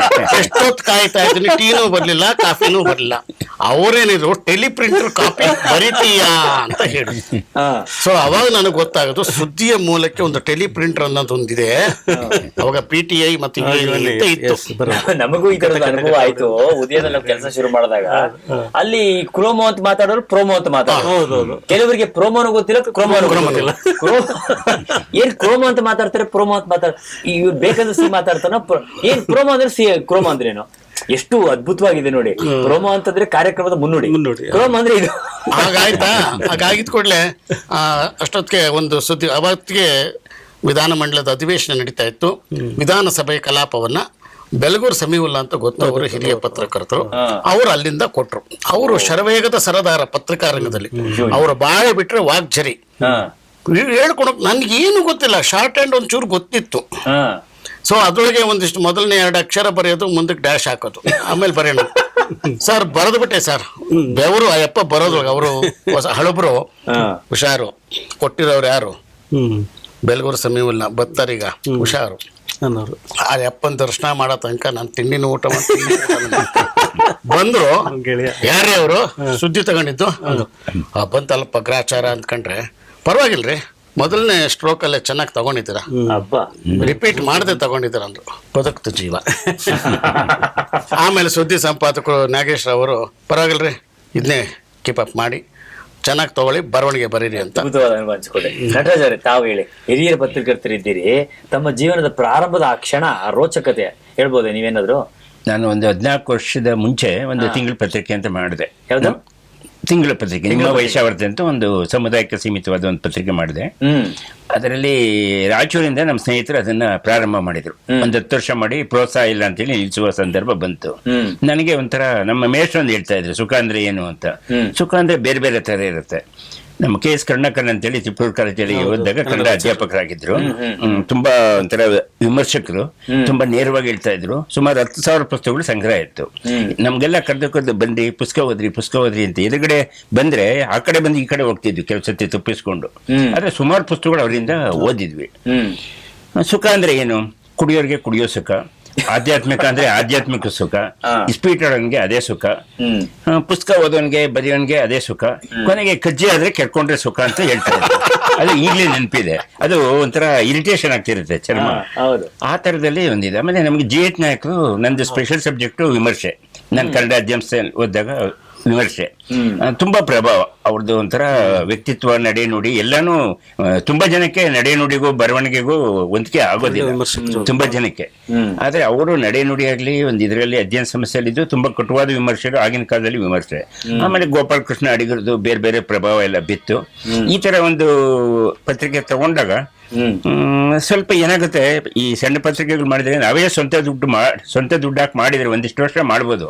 ಎಷ್ಟೊತ್ತು ಕಾಯ್ತಾ ಇದ್ದೀನಿ, ಟೀನೂ ಬರ್ಲಿಲ್ಲ, ಕಾಫಿನೂ ಬರ್ಲಿಲ್ಲ. ಅವರೇನಿದ್ರು ಟೆಲಿಪ್ರಿಂಟರ್ ಕಾಪಿ ಬರೀತೀಯಾ ಅಂತ ಹೇಳಿ. ಸೊ ಅವಾಗ ನನಗೆ ಗೊತ್ತಾಗೋದು ಸುದ್ದಿಯ ಮೂಲಕ್ಕೆ ಒಂದು ಟೆಲಿಪ್ರಿಂಟರ್ ಅನ್ನೋದೊಂದಿದೆ. ಅವಾಗ PTI ಮತ್ತೆ ಇತ್ತು. ನಮಗೂ ಈ ತರದ ಅನುಭವ ಆಯ್ತು. ಉದಯದಲ್ಲಿ ನಾವು ಕೆಲಸ ಶುರು ಮಾಡಿದಾಗ ಅಲ್ಲಿ ಕ್ರೋಮೋ ಅಂತ ಮಾತಾಡೋರು ಪ್ರೋಮೋ ಅಂತ ಮಾತಾಡೋದು. ಕೆಲವರಿಗೆ ಪ್ರೋಮೋನು ಗೊತ್ತಿಲ್ಲ, ಕ್ರೋಮೋನು ಗೊತ್ತಿಲ್ಲ. ಏನ್ ಕ್ರೋಮೋ ಅಂತ ಮಾತಾಡ್ತಾರೆ, ಪ್ರೋಮೋ ಅಂತ ಇವ್ರು ಬೇಕಂದ್ರೆ ಸಿ ಮಾತಾಡ್ತಾರ. ಏನ್ ಪ್ರೋಮೋ ಅಂದ್ರೆ ಸಿ, ಕ್ರೋಮೋ ಅಂದ್ರೇನು? ಎಷ್ಟು ಅದ್ಭುತವಾಗಿದೆ ನೋಡಿ. ಪ್ರೋಮೋ ಅಂತಂದ್ರೆ ಕಾರ್ಯಕ್ರಮದ ಮುನ್ನುಡಿ, ಕ್ರೋಮೋ ಅಂದ್ರೆ ಇದು. ಹಾಗಾಯ್ತಾ? ಹಾಗಾಗಿದ್ ಕೂಡಲೇ ಅಷ್ಟೊತ್ತಿಗೆ ಒಂದು ಸುದ್ದಿ, ಅವತ್ತಿಗೆ ವಿಧಾನಮಂಡಲದ ಅಧಿವೇಶನ ನಡೀತಾ ಇತ್ತು. ವಿಧಾನಸಭೆಯ ಕಲಾಪವನ್ನ ಬೆಲಗೂರು ಸಮೀವುಲ್ಲಾ ಅಂತ ಗೊತ್ತು, ಅವರು ಹಿರಿಯ ಪತ್ರಕರ್ತರು, ಅವರು ಅಲ್ಲಿಂದ ಕೊಟ್ರು. ಅವರು ಶರವೇಗದ ಸರದಾರ ಪತ್ರಿಕಾ ರಂಗದಲ್ಲಿ. ಅವರು ಬಾಳೆ ಬಿಟ್ರೆ ವಾಗ್ಝರಿ. ಹೇಳ್ಕೊಳಕ್ ನನ್ಗೇನು ಗೊತ್ತಿಲ್ಲ, ಶಾರ್ಟ್ ಹ್ಯಾಂಡ್ ಒಂಚೂರು ಗೊತ್ತಿತ್ತು. ಸೊ ಅದ್ರೊಳಗೆ ಒಂದಿಷ್ಟು ಮೊದಲನೇ 2 ಅಕ್ಷರ ಬರೆಯೋದು, ಮುಂದಕ್ಕೆ ಡ್ಯಾಶ್ ಹಾಕೋದು, ಆಮೇಲೆ ಬರೆಯೋಣ. ಸರ್ ಬರೆದು ಬಿಟ್ಟೆ ಸರ್, ಬೆವರು ಅಯ್ಯಪ್ಪ ಬರೋದ್ರೊಳಗೆ. ಅವರು ಹಳಬ್ರು, ಹುಷಾರು. ಕೊಟ್ಟಿರೋರು ಯಾರು? ಬೆಲಗೂರು ಸಮೀವುಲ್ಲಾ ಬತ್ತರೀಗ, ಹುಷಾರು. ಆ ಅಪ್ಪನ ದರ್ಶನ ಮಾಡೋ ತನಕ ನಾನು ತಿಂಡಿನ ಊಟ ಬಂದ್ರು. ಯಾರೇ ಅವರು ಸುದ್ದಿ ತಗೊಂಡಿದ್ದು? ಬಂತಲ್ಲಪ್ಪ ಗ್ರಾಚಾರ ಅಂದ್ಕೊಂಡ್ರೆ ಪರವಾಗಿಲ್ರಿ, ಮೊದಲನೇ ಸ್ಟ್ರೋಕ್ ಅಲ್ಲೇ ಚೆನ್ನಾಗಿ ತಗೊಂಡಿದ್ದೀರಾ, ರಿಪೀಟ್ ಮಾಡದೆ ತಗೊಂಡಿದ್ದೀರ ಅಂದ್ರು. ಬದುಕ್ತು ಜೀವ. ಆಮೇಲೆ ಸುದ್ದಿ ಸಂಪಾದಕರು ನಾಗೇಶ್ ಅವರು, ಪರವಾಗಿಲ್ರಿ, ಇದನ್ನೇ ಕೀಪ್ ಅಪ್ ಮಾಡಿ, ಚೆನ್ನಾಗಿ ತಗೊಳ್ಳಿ, ಬರವಣಿಗೆ ಬರೀರಿ ಅಂತ. ಹಂಚ್ಕೊಡಿ. ನಟರಾಜ್ ಅವರೇ, ತಾವು ಹೇಳಿ, ಹಿರಿಯ ಪತ್ರಕರ್ತರಿದ್ದೀರಿ, ತಮ್ಮ ಜೀವನದ ಪ್ರಾರಂಭದ ಆ ಕ್ಷಣ, ಆ ರೋಚಕತೆ ಹೇಳ್ಬೋದೇ ನೀವೇನಾದ್ರು? ನಾನು ಒಂದು 14 ವರ್ಷದ ಮುಂಚೆ ಒಂದು ತಿಂಗಳ ಪತ್ರಿಕೆ ಅಂತ ಮಾಡಿದೆ. ಯಾವ್ದು? ತಿಂಗಳ ಪತ್ರಿಕೆ, ನಿಮ್ಮ ವೈಶಾವರ್ತಿ ಅಂತ ಒಂದು ಸಮುದಾಯಕ್ಕೆ ಸೀಮಿತವಾದ ಒಂದು ಪತ್ರಿಕೆ ಮಾಡಿದೆ. ಅದರಲ್ಲಿ ರಾಯಚೂರಿಂದ ನಮ್ಮ ಸ್ನೇಹಿತರು ಅದನ್ನ ಪ್ರಾರಂಭ ಮಾಡಿದ್ರು. ಒಂದು 10 ವರ್ಷ ಮಾಡಿ ಪ್ರೋತ್ಸಾಹ ಇಲ್ಲ ಅಂತೇಳಿ ನಿಲ್ಲಿಸುವ ಸಂದರ್ಭ ಬಂತು. ನನಗೆ ಒಂಥರ ನಮ್ಮ ಮೇಷ್ಟ್ರೊಂದು ಹೇಳ್ತಾ ಇದ್ರು, ಸುಖ ಅಂದ್ರೆ ಏನು ಅಂತ. ಸುಖ ಅಂದ್ರೆ ಬೇರೆ ಬೇರೆ ತರ ಇರುತ್ತೆ. ನಮ್ಮ KS ಕರ್ಣಕರ್ ಅಂತೇಳಿ ತಿಪ್ಪೂರು ಕಾಲೇಜಲ್ಲಿ ಓದಿದಾಗ ಕನ್ನಡ ಅಧ್ಯಾಪಕರಾಗಿದ್ರು. ತುಂಬಾ ಒಂಥರ ವಿಮರ್ಶಕರು, ತುಂಬಾ ನೇರವಾಗಿ ಹೇಳ್ತಾ ಇದ್ರು. ಸುಮಾರು 10,000 ಪುಸ್ತಕಗಳು ಸಂಗ್ರಹ ಇತ್ತು. ನಮ್ಗೆಲ್ಲ ಕರೆದು ಬಂದು ಪುಸ್ತಕ ಓದ್ರಿ ಅಂತ ಎದುರುಗಡೆ ಬಂದ್ರೆ ಆ ಕಡೆ ಬಂದು ಈ ಕಡೆ ಹೋಗ್ತಿದ್ವಿ, ಕೆಲವು ಸತಿ ತಪ್ಪಿಸ್ಕೊಂಡು. ಆದ್ರೆ ಸುಮಾರು ಪುಸ್ತಕಗಳು ಅವರಿಂದ ಓದಿದ್ವಿ. ಸುಖ ಅಂದ್ರೆ ಏನು? ಕುಡಿಯೋರಿಗೆ ಕುಡಿಯೋ ಸುಖ, ಆಧ್ಯಾತ್ಮಿಕ ಅಂದ್ರೆ ಆಧ್ಯಾತ್ಮಿಕ ಸುಖ, ಇಸ್ಪೀಟೋನ್ಗೆ ಅದೇ ಸುಖ, ಪುಸ್ತಕ ಓದೋನ್ಗೆ ಬರೆಯೋನ್ಗೆ ಅದೇ ಸುಖ, ಕೊನೆಗೆ ಕಜ್ಜಿ ಆದ್ರೆ ಕೆರ್ಕೊಂಡ್ರೆ ಸುಖ ಅಂತ ಹೇಳ್ತಾರೆ. ಅದು ಈಗಲೇ ನೆನಪಿದೆ. ಅದು ಒಂಥರ ಇರಿಟೇಷನ್ ಆಗ್ತಿರುತ್ತೆ ಚರ್ಮ. ಆ ತರದಲ್ಲಿ ಒಂದಿದೆ. ಆಮೇಲೆ ನಮಗೆ GH ನಾಯಕರು, ನಂದು ಸ್ಪೆಷಲ್ ಸಬ್ಜೆಕ್ಟ್ ವಿಮರ್ಶೆ. ನಾನು ಕನ್ನಡ ಅಧ್ಯಂಶ ಓದಿದಾಗ ವಿಮರ್ಶೆ. ತುಂಬಾ ಪ್ರಭಾವ ಅವ್ರದ್ದು, ಒಂಥರ ವ್ಯಕ್ತಿತ್ವ, ನಡೆ ನುಡಿ ಎಲ್ಲಾನು ತುಂಬಾ ಜನಕ್ಕೆ ನಡೆ ನುಡಿಗೂ ಬರವಣಿಗೆಗೂ ಹೊಂದಿಕೆ ಆಗೋದಿಲ್ಲ ತುಂಬಾ ಜನಕ್ಕೆ. ಆದ್ರೆ ಅವರು ನಡೆ ನುಡಿ ಆಗ್ಲಿ ಒಂದು ಇದರಲ್ಲಿ ಅಧ್ಯಯನ ಸಮಸ್ಯೆಯಲ್ಲಿದ್ದು ತುಂಬಾ ಕಟುವಾದ ವಿಮರ್ಶೆಗಳು ಆಗಿನ ಕಾಲದಲ್ಲಿ ವಿಮರ್ಶೆ. ಆಮೇಲೆ ಗೋಪಾಲ ಕೃಷ್ಣ ಅಡಿಗರದು ಬೇರೆ ಬೇರೆ ಪ್ರಭಾವ ಎಲ್ಲ ಬಿತ್ತು. ಈ ತರ ಒಂದು ಪತ್ರಿಕೆ ತಗೊಂಡಾಗ ಸ್ವಲ್ಪ ಏನಾಗುತ್ತೆ, ಈ ಸಣ್ಣ ಪತ್ರಿಕೆಗಳು ಮಾಡಿದ್ರೆ ನಾವೇ ಸ್ವಂತ ದುಡ್ಡು ಹಾಕಿ ಮಾಡಿದ್ರೆ ಒಂದಿಷ್ಟು ವರ್ಷ ಮಾಡ್ಬೋದು.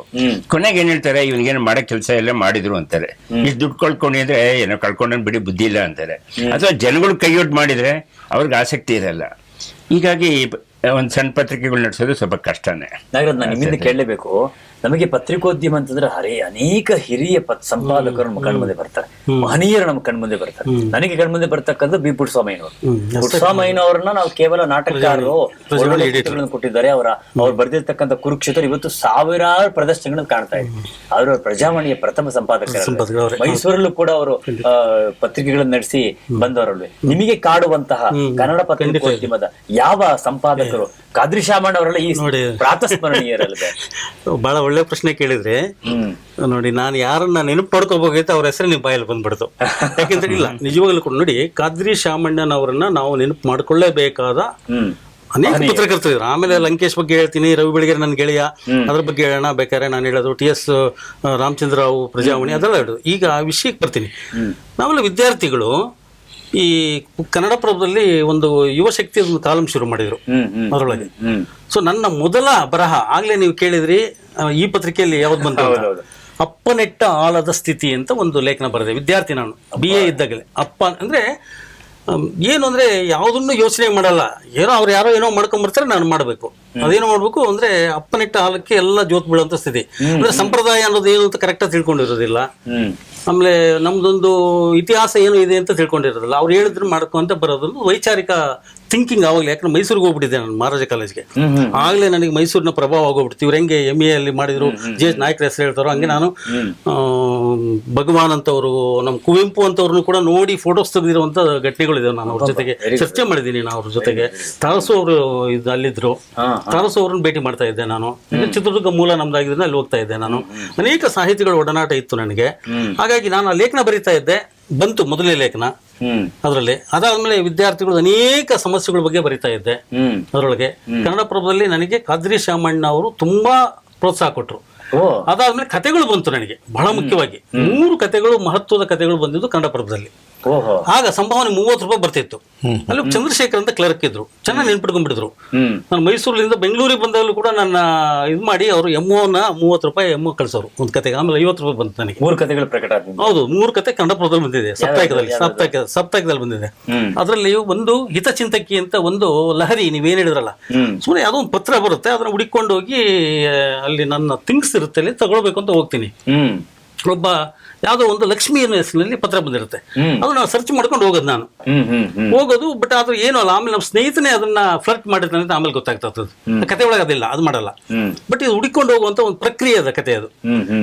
ಕೊನೆಗೆ ಏನ್ ಹೇಳ್ತಾರೆ, ಇವನಿಗೇನು ಮಾಡೋ ಕೆಲಸ ಎಲ್ಲ ಮಾಡಿದ್ರು ಅಂತಾರೆ. ಇಷ್ಟು ದುಡ್ಡು ಕಳ್ಕೊಂಡಿ ಅಂದ್ರೆ ಏನೋ ಕಳ್ಕೊಂಡ್ ಬಿಡಿ ಬುದ್ಧಿ ಇಲ್ಲ ಅಂತಾರೆ. ಅಥವಾ ಜನಗಳು ಕೈಯೊಟ್ಟು ಮಾಡಿದ್ರೆ ಅವ್ರಿಗೆ ಆಸಕ್ತಿ ಇರಲ್ಲ. ಹೀಗಾಗಿ ಒಂದ್ ಸಣ್ಣ ಪತ್ರಿಕೆಗಳು ನಡೆಸೋದು ಸ್ವಲ್ಪ ಕಷ್ಟನೇ. ನಾಗರಾಜ್, ನಾನು ನಿಮ್ಮಿಂದ ಕೇಳಲೇಬೇಕು, ನಮಗೆ ಪತ್ರಿಕೋದ್ಯಮ ಅಂತಂದ್ರೆ ಅನೇಕ ಹಿರಿಯ ಸಂಪಾದಕರು ನಮ್ಮ ಕಣ್ಮುಂದೆ ಬರ್ತಾರೆ, ಮಹನೀಯರು ನಮ್ಮ ಕಣ್ಮುಂದೆ ಬರ್ತಾರೆ. ನನಗೆ ಕಣ್ಮುಂದೆ ಬರ್ತಕ್ಕಂಥ ಬಿ ಪುಟ್ಟಸ್ವಾಮಯ್ಯನವ್ರನ್ನ ನಾವು ಕೇವಲ ನಾಟಕಕಾರರು ಕೊಟ್ಟಿದ್ದಾರೆ. ಅವ್ರು ಬರೆದಿರ್ತಕ್ಕಂಥ ಕುರುಕ್ಷೇತ್ರ ಇವತ್ತು ಸಾವಿರಾರು ಪ್ರದರ್ಶನಗಳನ್ನು ಕಾಣ್ತಾ ಇದೆ. ಆದ್ರೆ ಪ್ರಜಾವಾಣಿಯ ಪ್ರಥಮ ಸಂಪಾದಕರು, ಮೈಸೂರಲ್ಲೂ ಕೂಡ ಅವರು ಪತ್ರಿಕೆಗಳನ್ನು ನಡೆಸಿ ಬಂದವರಲ್ವೇ. ನಿಮಗೆ ಕಾಡುವಂತಹ ಕನ್ನಡ ಪತ್ರಿಕೋದ್ಯಮದ ಯಾವ ಸಂಪಾದಕರು, ಖಾದ್ರಿ ಶಾಮಣ್ಣ ಅವರೆಲ್ಲ ಈ ಪ್ರಾತಸ್ಮರಣೀಯರಲ್ವೇ? ಬಹಳ ಒಳ್ಳೆ ಪ್ರಶ್ನೆ ಕೇಳಿದ್ರೆ ನೋಡಿ, ನಾನು ಯಾರನ್ನ ನೆನಪು ಮಾಡ್ಕೋಬೇಕಾಯ್ತು ಅವ್ರ ಹೆಸರು ನಿಮ್ಮ ಬಾಯಲ್ಲಿ ಬಂದ್ಬಿಡ್ತು. ಯಾಕೆಂದ್ರೆ ಇಲ್ಲ, ನಿಜವಾಗ್ಲೂ ಕೂಡ ನೋಡಿ, ಖಾದ್ರಿ ಶಾಮಣ್ಣನವರನ್ನ ನಾವು ನೆನಪು ಮಾಡ್ಕೊಳ್ಳೇಬೇಕಾದ ಅನೇಕ ಪತ್ರಕರ್ತರು ಇದ್ರು. ಆಮೇಲೆ ಲಂಕೇಶ್ ಬಗ್ಗೆ ಹೇಳ್ತೀನಿ, ರವಿ ಬೆಳಗೆರೆ ನನ್ನ ಗೆಳೆಯ, ಅದ್ರ ಬಗ್ಗೆ ಹೇಳೋಣ ಬೇಕಾದ್ರೆ. ನಾನು ಹೇಳೋದು TS ರಾಮಚಂದ್ರ ರಾವ್, ಪ್ರಜಾವಾಣಿ, ಅದೆಲ್ಲ ಹೇಳೋದು. ಈಗ ಆ ವಿಷಯಕ್ಕೆ ಬರ್ತೀನಿ. ನಾವೆಲ್ಲ ವಿದ್ಯಾರ್ಥಿಗಳು ಈ ಕನ್ನಡಪ್ರಭದಲ್ಲಿ ಒಂದು ಯುವ ಶಕ್ತಿ ಒಂದು ಕಾಲಂ ಶುರು ಮಾಡಿದ್ರು ಅದರೊಳಗೆ. ಸೊ ನನ್ನ ಮೊದಲ ಬರಹ ಆಗ್ಲೇ ನೀವು ಕೇಳಿದ್ರಿ, ಈ ಪತ್ರಿಕೆಯಲ್ಲಿ ಯಾವ್ದು ಬಂತ, ಅಪ್ಪನೆಟ್ಟ ಆಲದ ಸ್ಥಿತಿ ಅಂತ ಒಂದು ಲೇಖನ ಬರೆದೆ. ವಿದ್ಯಾರ್ಥಿ ನಾನು, BA ಇದ್ದಾಗಲೇ. ಅಪ್ಪ ಅಂದ್ರೆ ಏನು ಅಂದ್ರೆ ಯಾವುದನ್ನು ಯೋಚನೆ ಮಾಡಲ್ಲ, ಏನೋ ಅವ್ರು ಯಾರೋ ಏನೋ ಮಾಡ್ಕೊಂಡ್ಬರ್ತಾರೆ, ನಾನು ಮಾಡಬೇಕು. ಅದೇನೋ ಮಾಡ್ಬೇಕು ಅಂದ್ರೆ ಅಪ್ಪನೆಟ್ಟ ಹಾಲಕ್ಕೆ ಎಲ್ಲ ಜೋತ್ ಬೀಳುವಂತ ಸ್ಥಿತಿ. ಅಂದ್ರೆ ಸಂಪ್ರದಾಯ ಅನ್ನೋದು ಏನು ಅಂತ ಕರೆಕ್ಟಾಗಿ ತಿಳ್ಕೊಂಡಿರೋದಿಲ್ಲ. ಆಮೇಲೆ ನಮ್ದೊಂದು ಇತಿಹಾಸ ಏನು ಇದೆ ಅಂತ ತಿಳ್ಕೊಂಡಿರೋದಿಲ್ಲ. ಅವ್ರು ಹೇಳಿದ್ರು ಮಾಡ್ಕೊಂತ ಬರೋದೊಂದು ವೈಚಾರಿಕ ಥಿಂಕಿಂಗ್ ಆವಾಗಲೇ. ಯಾಕಂದ್ರೆ ಮೈಸೂರಿಗೆ ಹೋಗ್ಬಿಟ್ಟಿದ್ದೆ ನಾನು, ಮಹಾರಾಜ ಕಾಲೇಜ್ಗೆ. ಆಗ್ಲೇ ನನಗೆ ಮೈಸೂರಿನ ಪ್ರಭಾವ ಆಗೋಗ್ಬಿಡ್ತು. ಇವ್ರು ಹೆಂಗೆ MA ಅಲ್ಲಿ ಮಾಡಿದ್ರು, JS ನಾಯಕರ ಹೆಸರು ಹೇಳ್ತಾರೋ ಹಂಗೆ ನಾನು ಭಗವಾನ್ ಅಂತವರು, ನಮ್ಮ ಕುವೆಂಪು ಅಂತವ್ರನ್ನು ಕೂಡ ನೋಡಿ ಫೋಟೋಸ್ ತೆಗೆದಿರುವಂತ ಘಟನೆಗಳಿದೆ. ನಾನು ಅವ್ರ ಜೊತೆಗೆ ಚರ್ಚೆ ಮಾಡಿದ್ದೀನಿ. ನಾನು ಅವ್ರ ಜೊತೆಗೆ ತಾರಸು ಅವರು ಅಲ್ಲಿದ್ರು, ತಾರಸು ಅವ್ರನ್ನ ಭೇಟಿ ಮಾಡ್ತಾ ಇದ್ದೆ ನಾನು. ಚಿತ್ರದುರ್ಗ ಮೂಲ ನಮ್ದಾಗಿದ್ರೆ ಅಲ್ಲಿ ಹೋಗ್ತಾ ಇದ್ದೆ ನಾನು. ಅನೇಕ ಸಾಹಿತಿಗಳ ಒಡನಾಟ ಇತ್ತು ನನಗೆ. ಹಾಗಾಗಿ ನಾನು ಆ ಲೇಖನ ಬರೀತಾ ಇದ್ದೆ, ಬಂತು ಮೊದಲನೇ ಲೇಖನ ಅದರಲ್ಲಿ. ಅದಾದ್ಮೇಲೆ ವಿದ್ಯಾರ್ಥಿಗಳು ಅನೇಕ ಸಮಸ್ಯೆಗಳ ಬಗ್ಗೆ ಬರೀತಾ ಇದ್ದೆ ಅದರೊಳಗೆ. ಕನ್ನಡಪ್ರಭದಲ್ಲಿ ನನಗೆ ಖಾದ್ರಿ ಶಾಮಣ್ಣ ಅವರು ತುಂಬಾ ಪ್ರೋತ್ಸಾಹ ಕೊಟ್ಟರು. ಅದಾದ್ಮೇಲೆ ಕಥೆಗಳು ಬಂತು ನನಗೆ, ಬಹಳ ಮುಖ್ಯವಾಗಿ 3 ಕಥೆಗಳು, ಮಹತ್ವದ ಕಥೆಗಳು ಬಂದಿದ್ದು ಕನ್ನಡಪ್ರಭದಲ್ಲಿ. ಆಗ ಸಂಭಾವನೆ 30 ರೂಪಾಯಿ ಬರ್ತಿತ್ತು. ಅಲ್ಲಿ ಚಂದ್ರಶೇಖರ್ ಅಂತ ಕ್ಲರ್ಕ್ ಇದ್ರು, ಚೆನ್ನಾಗಿ ನೆನ್ಪಿಟ್ಕೊಂಡ್ಬಿಟ್ಟಿದ್ರು. ನಾನು ಮೈಸೂರಿನಿಂದ ಬೆಂಗಳೂರಿಗೆ ಬಂದಾಗಲೂ ಕೂಡ ನನ್ನ ಇದು ಮಾಡಿ ಅವರು MOನ 30 ರೂಪಾಯಿ MO ಕಳ್ಸೋರು ಒಂದು ಕತೆಗೆ. ಆಮೇಲೆ 50 ರೂಪಾಯಿ ಬಂತು ನನಗೆ. 3 ಕಥೆಗಳು ಪ್ರಕಟ ಆಗಿದೆ. ಹೌದು, 3 ಕತೆ ಕನ್ನಡಪ್ರಭದಲ್ಲಿ ಬಂದಿದೆ, ಸಪ್ತಾಹದಲ್ಲಿ ಬಂದಿದೆ. ಅದರಲ್ಲಿ ಒಂದು ಹಿತಚಿಂತಕಿ ಅಂತ ಒಂದು ಲಹರಿ, ನೀವೇನ್ ಹೇಳಿದ್ರಲ್ಲ, ಸುಮ್ಮನೆ ಯಾವುದೋ ಒಂದು ಪತ್ರ ಬರುತ್ತೆ, ಅದನ್ನ ಹುಡುಕೊಂಡು ಹೋಗಿ ಅಲ್ಲಿ ನನ್ನ ಥಿಂಗ್ಸ್ ಇರುತ್ತೆ ಅಲ್ಲಿ ತಗೊಳ್ಬೇಕು ಅಂತ ಹೋಗ್ತೀನಿ. ಒಬ್ಬ ಯಾವುದೋ ಒಂದು ಲಕ್ಷ್ಮಿ ಅನ್ನೋ ಹೆಸರಿನಲ್ಲಿ ಪತ್ರ ಬಂದಿರುತ್ತೆ. ಅದು ನಾವು ಸರ್ಚ್ ಮಾಡ್ಕೊಂಡು ಹೋಗೋದು, ನಾನು ಹೋಗೋದು. ಬಟ್ ಆದ್ರೆ ಏನೂ ಅಲ್ಲ. ಆಮೇಲೆ ನಮ್ಮ ಸ್ನೇಹಿತನೇ ಅದನ್ನ ಫ್ಲರ್ಟ್ ಮಾಡಿರ್ತಾನೆ ಅಂತ ಆಮೇಲೆ ಗೊತ್ತಾಗ್ತದೆ. ಕತೆ ಒಳಗೆ ಅದಿಲ್ಲ, ಅದು ಮಾಡಲ್ಲ. ಬಟ್ ಇದು ಹುಡುಕೊಂಡು ಹೋಗುವಂತ ಒಂದು ಪ್ರಕ್ರಿಯೆ ಅದ ಕತೆ ಅದು.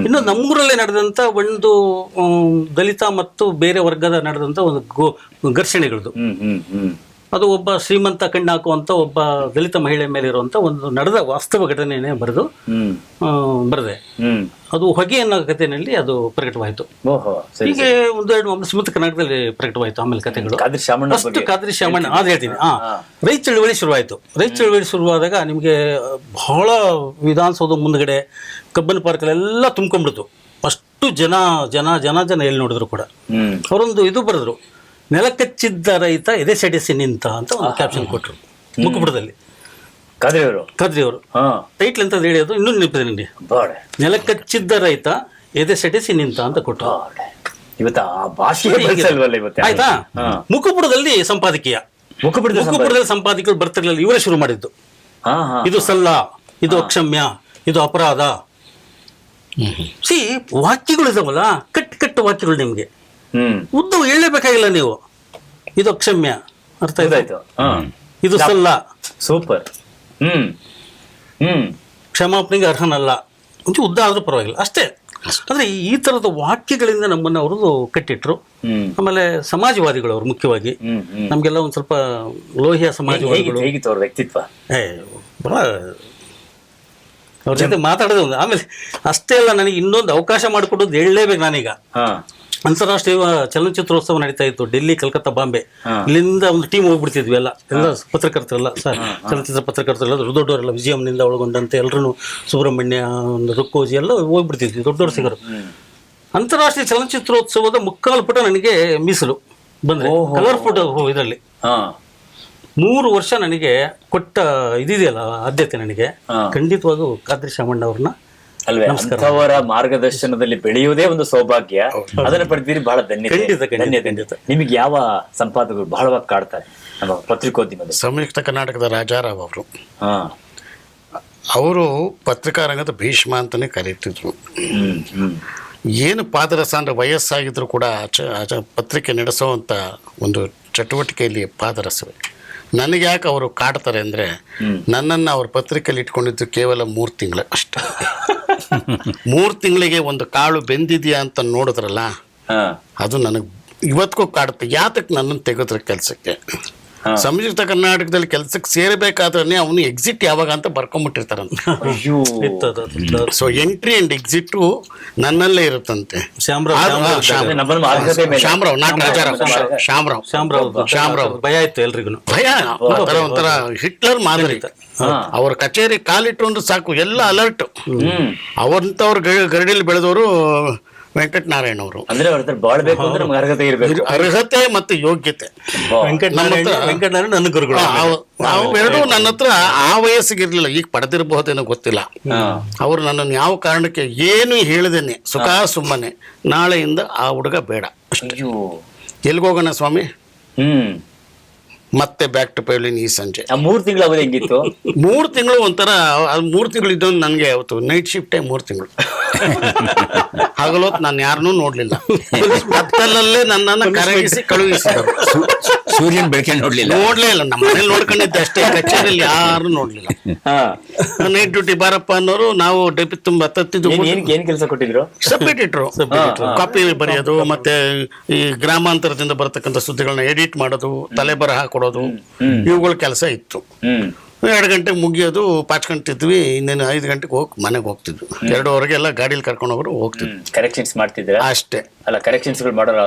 ಇನ್ನು ನಮ್ಮೂರಲ್ಲೇ ನಡೆದಂತ ಒಂದು ದಲಿತ ಮತ್ತು ಬೇರೆ ವರ್ಗದ ನಡೆದಂತ ಒಂದು ಘರ್ಷಣೆಗಳದು. ಅದು ಒಬ್ಬ ಶ್ರೀಮಂತ ಕಣ್ಣು ಹಾಕುವಂತ ಒಬ್ಬ ದಲಿತ ಮಹಿಳೆ ಮೇಲೆ ಇರುವಂತ ಒಂದು ನಡೆದ ವಾಸ್ತವ ಘಟನೆಯೇ ಬರೆದೆ. ಅದು ಹೊಗೆ ಅನ್ನೋ ಕಥೆಯಲ್ಲಿ ಅದು ಪ್ರಕಟವಾಯಿತು. ಹೀಗೆ 1-2 ಶ್ರೀಮಂತ ಕರ್ನಾಟಕದಲ್ಲಿ ಪ್ರಕಟವಾಯಿತು. ಆಮೇಲೆ ಕಥೆಗಳು ಫಸ್ಟ್ ಖಾದ್ರಿ ಶಾಮಣ್ಣ ಅದು ಹೇಳ್ತೀನಿ. ರೈತ ಚಳುವಳಿ ಶುರುವಾಯಿತು. ರೈತ ಚಳುವಳಿ ಶುರುವಾದಾಗ ನಿಮಗೆ ಬಹಳ ವಿಧಾನಸೌಧ ಮುಂದ್ಗಡೆ ಕಬ್ಬನ್ ಪಾರ್ಕಲ್ಲೆಲ್ಲ ತುಂಬ್ಕೊಂಡ್ಬಿಡ್ತು. ಅಷ್ಟು ಜನ ಜನ ಜನ ಜನ ಎಲ್ಲಿ ನೋಡಿದ್ರು ಕೂಡ. ಅವರೊಂದು ಇದು ಬರೆದ್ರು, ನೆಲಕಚ್ಚಿದ್ದ ರೈತ ಎದೆ ಸೆಡೆಸಿ ನಿಂತ ಅಂತ ಒಂದು ಕ್ಯಾಪ್ಷನ್ ಕೊಟ್ಟರು ಮುಖಪುಟದಲ್ಲಿ. ಖಾದ್ರಿ ಅವರು ಟೈಟ್ಲ್ ಅಂತ ಹೇಳಿದ್ರು, ಇನ್ನೂ ನೆನಪಿದೆ ನನಗೆ. ನೆಲಕಚ್ಚಿದ್ದ ರೈತ ಎದೆ ಸೆಡೆಸಿ ನಿಂತ ಅಂತ ಕೊಟ್ಟರು. ಆಯ್ತಾ? ಮುಖಪುಟದಲ್ಲಿ ಸಂಪಾದಕೀಯ, ಮುಖಪುಟದಲ್ಲಿ ಸಂಪಾದಕರು ಬರ್ತಿರ್ಲಿಲ್ಲ, ಇವರೇ ಶುರು ಮಾಡಿದ್ದು. ಇದು ಸಲ್ಲ, ಇದು ಅಕ್ಷಮ್ಯ, ಇದು ಅಪರಾಧ. ವಾಕ್ಯಗಳು ಇದಾವಲ್ಲ, ಕಟ್ಟು ವಾಕ್ಯಗಳು ನಿಮ್ಗೆ ಉದ್ದವು ಹೇಳಲೇಬೇಕಾಗಿಲ್ಲ ನೀವು. ಇದು ಅಕ್ಷಮ್ಯ, ಅರ್ಥ ಆಯ್ತು. ಇದು ಸಲ್ಲ, ಸೂಪರ್, ಕ್ಷಮಾಪಣೆಗೆ ಅರ್ಹನಲ್ಲ, ಒಂಚೂರು ಉದ್ದ ಆದ್ರೂ ಪರವಾಗಿಲ್ಲ ಅಷ್ಟೇ. ಅಂದ್ರೆ ಈ ತರದ ವಾಕ್ಯಗಳಿಂದ ನಮ್ಮನ್ನ ಅವರು ಕಟ್ಟಿಟ್ರು. ಆಮೇಲೆ ಸಮಾಜವಾದಿಗಳು ಅವರು ಮುಖ್ಯವಾಗಿ ನಮ್ಗೆಲ್ಲ ಒಂದ್ ಸ್ವಲ್ಪ ಲೋಹಿಯ ಸಮಾಜವಾದಿಗಳು. ವ್ಯಕ್ತಿತ್ವ ಅವ್ರ ಜೊತೆ ಮಾತಾಡೋದು ಒಂದು. ಆಮೇಲೆ ಅಷ್ಟೇ ಅಲ್ಲ, ನನಗೆ ಇನ್ನೊಂದು ಅವಕಾಶ ಮಾಡಿಕೊಡೋದು ಹೇಳಲೇಬೇಕು ನಾನೀಗ. ಹಾ ಅಂತಾರಾಷ್ಟ್ರೀಯ ಚಲನಚಿತ್ರೋತ್ಸವ ನಡೀತಾ ಇತ್ತು ಡೆಲ್ಲಿ, ಕಲ್ಕತ್ತಾ, ಬಾಂಬೆ. ಇಲ್ಲಿಂದ ಒಂದು ಟೀಮ್ ಹೋಗ್ಬಿಡ್ತಿದ್ವಿ ಎಲ್ಲ ಪತ್ರಕರ್ತರೆಲ್ಲ, ಚಲನಚಿತ್ರ ಪತ್ರಕರ್ತರೆಲ್ಲ ದೊಡ್ಡವರೆಲ್ಲ, ವಿಜಯಂನಿಂದ ಒಳಗೊಂಡಂತೆ ಎಲ್ಲರೂ, ಸುಬ್ರಹ್ಮಣ್ಯ, ರುಕ್ಕೋಜಿ ಎಲ್ಲ ಹೋಗ್ಬಿಡ್ತಿದ್ವಿ, ದೊಡ್ಡವರು ಸಿಗರು. ಅಂತಾರಾಷ್ಟ್ರೀಯ ಚಲನಚಿತ್ರೋತ್ಸವದ ಮುಕ್ಕಾಲು ಪುಟ ನನಗೆ ಮೀಸಲು ಬಂದ್ರೆ, ಕಲರ್ ಫುಡ್ ಇದರಲ್ಲಿ 3 ವರ್ಷ ನನಗೆ ಕೊಟ್ಟ ಇದಿದೆಯಲ್ಲ ಆದ್ಯತೆ, ನನಗೆ ಖಂಡಿತವಾಗೂ ಖಾದ್ರಿ ಶಾಮಣ್ಣ ಅವ್ರನ್ನ ಅಲ್ವೇ, ಅಂತವರ ಮಾರ್ಗದರ್ಶನದಲ್ಲಿ ಬೆಳೆಯುವುದೇ ಒಂದು ಸೌಭಾಗ್ಯ. ಅದನ್ನ ಪಡೆದಿರಿ, ಬಹಳ ಧನ್ಯತೆ. ನಿಮಗೆ ಯಾವ ಸಂಪಾದಕರು ಬಹಳವಾಗಿ ಕಾಡ್ತಾರೆ ನಮ್ಮ ಪತ್ರಿಕೋದ್ಯಮದ? ಸಂಯುಕ್ತ ಕರ್ನಾಟಕದ ರಾಜಾರಾವ್ ಅವರು. ಅವರು ಪತ್ರಿಕಾ ರಂಗದ ಭೀಷ್ಮ ಅಂತಾನೆ ಕರೀತಿದ್ರು. ಏನು ಪಾದರಸ ಅಂದ್ರೆ ವಯಸ್ಸಾಗಿದ್ರು ಕೂಡ ಪತ್ರಿಕೆ ನಡೆಸುವಂಥ ಒಂದು ಚಟುವಟಿಕೆಯಲ್ಲಿ ಪಾದರಸವೇ. ನನಗೆ ಯಾಕೆ ಅವರು ಕಾಡ್ತಾರೆ ಅಂದರೆ, ನನ್ನನ್ನು ಅವ್ರ ಪತ್ರಿಕೆಯಲ್ಲಿ ಇಟ್ಕೊಂಡಿದ್ದು ಕೇವಲ 3 ತಿಂಗಳು ಅಷ್ಟೇ. 3 ತಿಂಗಳಿಗೆ ಒಂದು ಕಾಳು ಬೆಂದಿದೆಯಾ ಅಂತ ನೋಡಿದ್ರಲ್ಲ, ಅದು ನನಗೆ ಇವತ್ತಿಗೂ ಕಾಡುತ್ತೆ. ಯಾತಕ್ಕೆ ನನ್ನನ್ನು ತೆಗೆದ್ರ ಕೆಲಸಕ್ಕೆ? ಸಂಯುಕ್ತ ಕರ್ನಾಟಕದಲ್ಲಿ ಕೆಲಸಕ್ಕೆ ಸೇರಬೇಕಾದ್ರೆ ಅವನು ಎಕ್ಸಿಟ್ ಯಾವಾಗ ಅಂತ ಬರ್ಕೊಂಡ್ಬಿಟ್ಟಿರ್ತಾರಂತೆ. ಸೊ ಎಂಟ್ರಿ ಅಂಡ್ ಎಕ್ಸಿಟ್ ನನ್ನಲ್ಲೇ ಇರುತ್ತಂತೆ. ಶಾಮರಾವ್, ನಾಟ್ ರಾಜಾರಾವ್, ಶಾಮರಾವ್. ಭಯ ಇತ್ತು ಎಲ್ರಿಗೂ, ಭಯ. ಒಂಥರ ಹಿಟ್ಲರ್ ಮಾದರಿ. ಅವ್ರ ಕಚೇರಿ ಕಾಲಿಟ್ಟು ಅಂದ್ರೆ ಸಾಕು, ಎಲ್ಲ ಅಲರ್ಟ್. ಅವಂತವ್ರ ಗರಡಿಯಲ್ಲಿ ಬೆಳೆದವರು ವೆಂಕಟನಾರಾಯಣ ಅವರು. ಅಂದ್ರೆ ಅವ್ರ ಹತ್ರ ಬಾಳ್ಬೇಕು ಅಂದ್ರೆ ನಮ್ಗೆ ಅರ್ಹತೆ ಇರಬೇಕು, ಅರ್ಹತೆ ಮತ್ತು ಯೋಗ್ಯತೆ. ವೆಂಕಟನಾರಾಯಣ ನನ್ನ ಗುರುಗಳು. ಅವೆರಡೂ ನನ್ನ ಹತ್ರ ಆ ವಯಸ್ಸಿಗೆ ಇರ್ಲಿಲ್ಲ, ಈಗ ಪಡೆದಿರಬಹುದೇನೋ ಗೊತ್ತಿಲ್ಲ. ಅವ್ರು ನನ್ನನ್ನು ಯಾವ ಕಾರಣಕ್ಕೆ ಏನು ಹೇಳಿದೇನೆ, ಸುಖ ಸುಮ್ಮನೆ ನಾಳೆಯಿಂದ ಆ ಹುಡುಗ ಬೇಡ, ಎಲ್ಗೋಗೋಣ ಸ್ವಾಮಿ, ಮತ್ತೆ ಬ್ಯಾಕ್ ಟು ಪೈಲಿನ್ ಈ ಸಂಜೆ. 3 ತಿಂಗಳು ಅವಧಿ ಹೆಂಗಿತ್ತು? 3 ತಿಂಗಳು ಒಂಥರ, 3 ತಿಂಗಳು ಇದ್ದೊಂದು ನನಗೆ ಅವತ್ತು ನೈಟ್ ಶಿಫ್ಟೇ 3 ತಿಂಗಳು. ಹಗಲೊತ್ತು ನಾನು ಯಾರನ್ನೂ ನೋಡ್ಲಿಲ್ಲ, ಕತ್ತಲಲ್ಲೇ ನನ್ನನ್ನು ಕರಗಿಸಿ ಕಳುಹಿಸಿದರು. ಸೂರ್ಯನ ಬೆಳಕೆ ನೋಡ್ಲೇ ಇಲ್ಲ. ನಮ್ಮ ಮನೇಲಿ ನೋಡ್ಕೊಂಡಿದ್ದೆ ಅಷ್ಟೇ, ಕಚೇರಿಯಲ್ಲಿ ಯಾರು ನೋಡ್ಲಿಲ್ಲ. ನೈಟ್ ಡ್ಯೂಟಿ ಬಾರಪ್ಪ ಅನ್ನೋರು, ನಾವು ಡೆಪಿ ತುಂಬ ತತ್ತಿದ್ದು. ಏನ್ ಕೆಲಸ ಕೊಟ್ಟಿದ್ರು? ಸಬ್ಮಿಟ್ ಇಟ್ರು. ಕಾಪಿ ಬರೆಯೋದು, ಮತ್ತೆ ಈ ಗ್ರಾಮಾಂತರದಿಂದ ಬರತಕ್ಕಂಥ ಸುದ್ದಿಗಳನ್ನ ಎಡಿಟ್ ಮಾಡೋದು, ತಲೆ ಬರಹ ಕೊಡೋದು, ಇವುಗಳ ಕೆಲಸ ಇತ್ತು. 2 ಗಂಟೆಗೆ ಮುಗಿಯೋದು, ಪಾಚ್ಕೊಂತಿದ್ವಿ. ಇನ್ನೇನು 5 ಗಂಟೆಗೆ ಹೋಗಿ ಮನೆಗೆ ಹೋಗ್ತಿದ್ವಿ. 2:15 ಎಲ್ಲ ಗಾಡಿಯಲ್ಲಿ ಕರ್ಕೊಂಡು ಹೋಗ್ತಿದ್ವಿ. ಕರೆಕ್ಷನ್ಸ್ ಮಾಡ್ತಿದ್ರ ಅಷ್ಟೇ. ಅಲ್ಲ, ಕರೆಕ್ಷನ್ಸ್ ಮಾಡೋರ,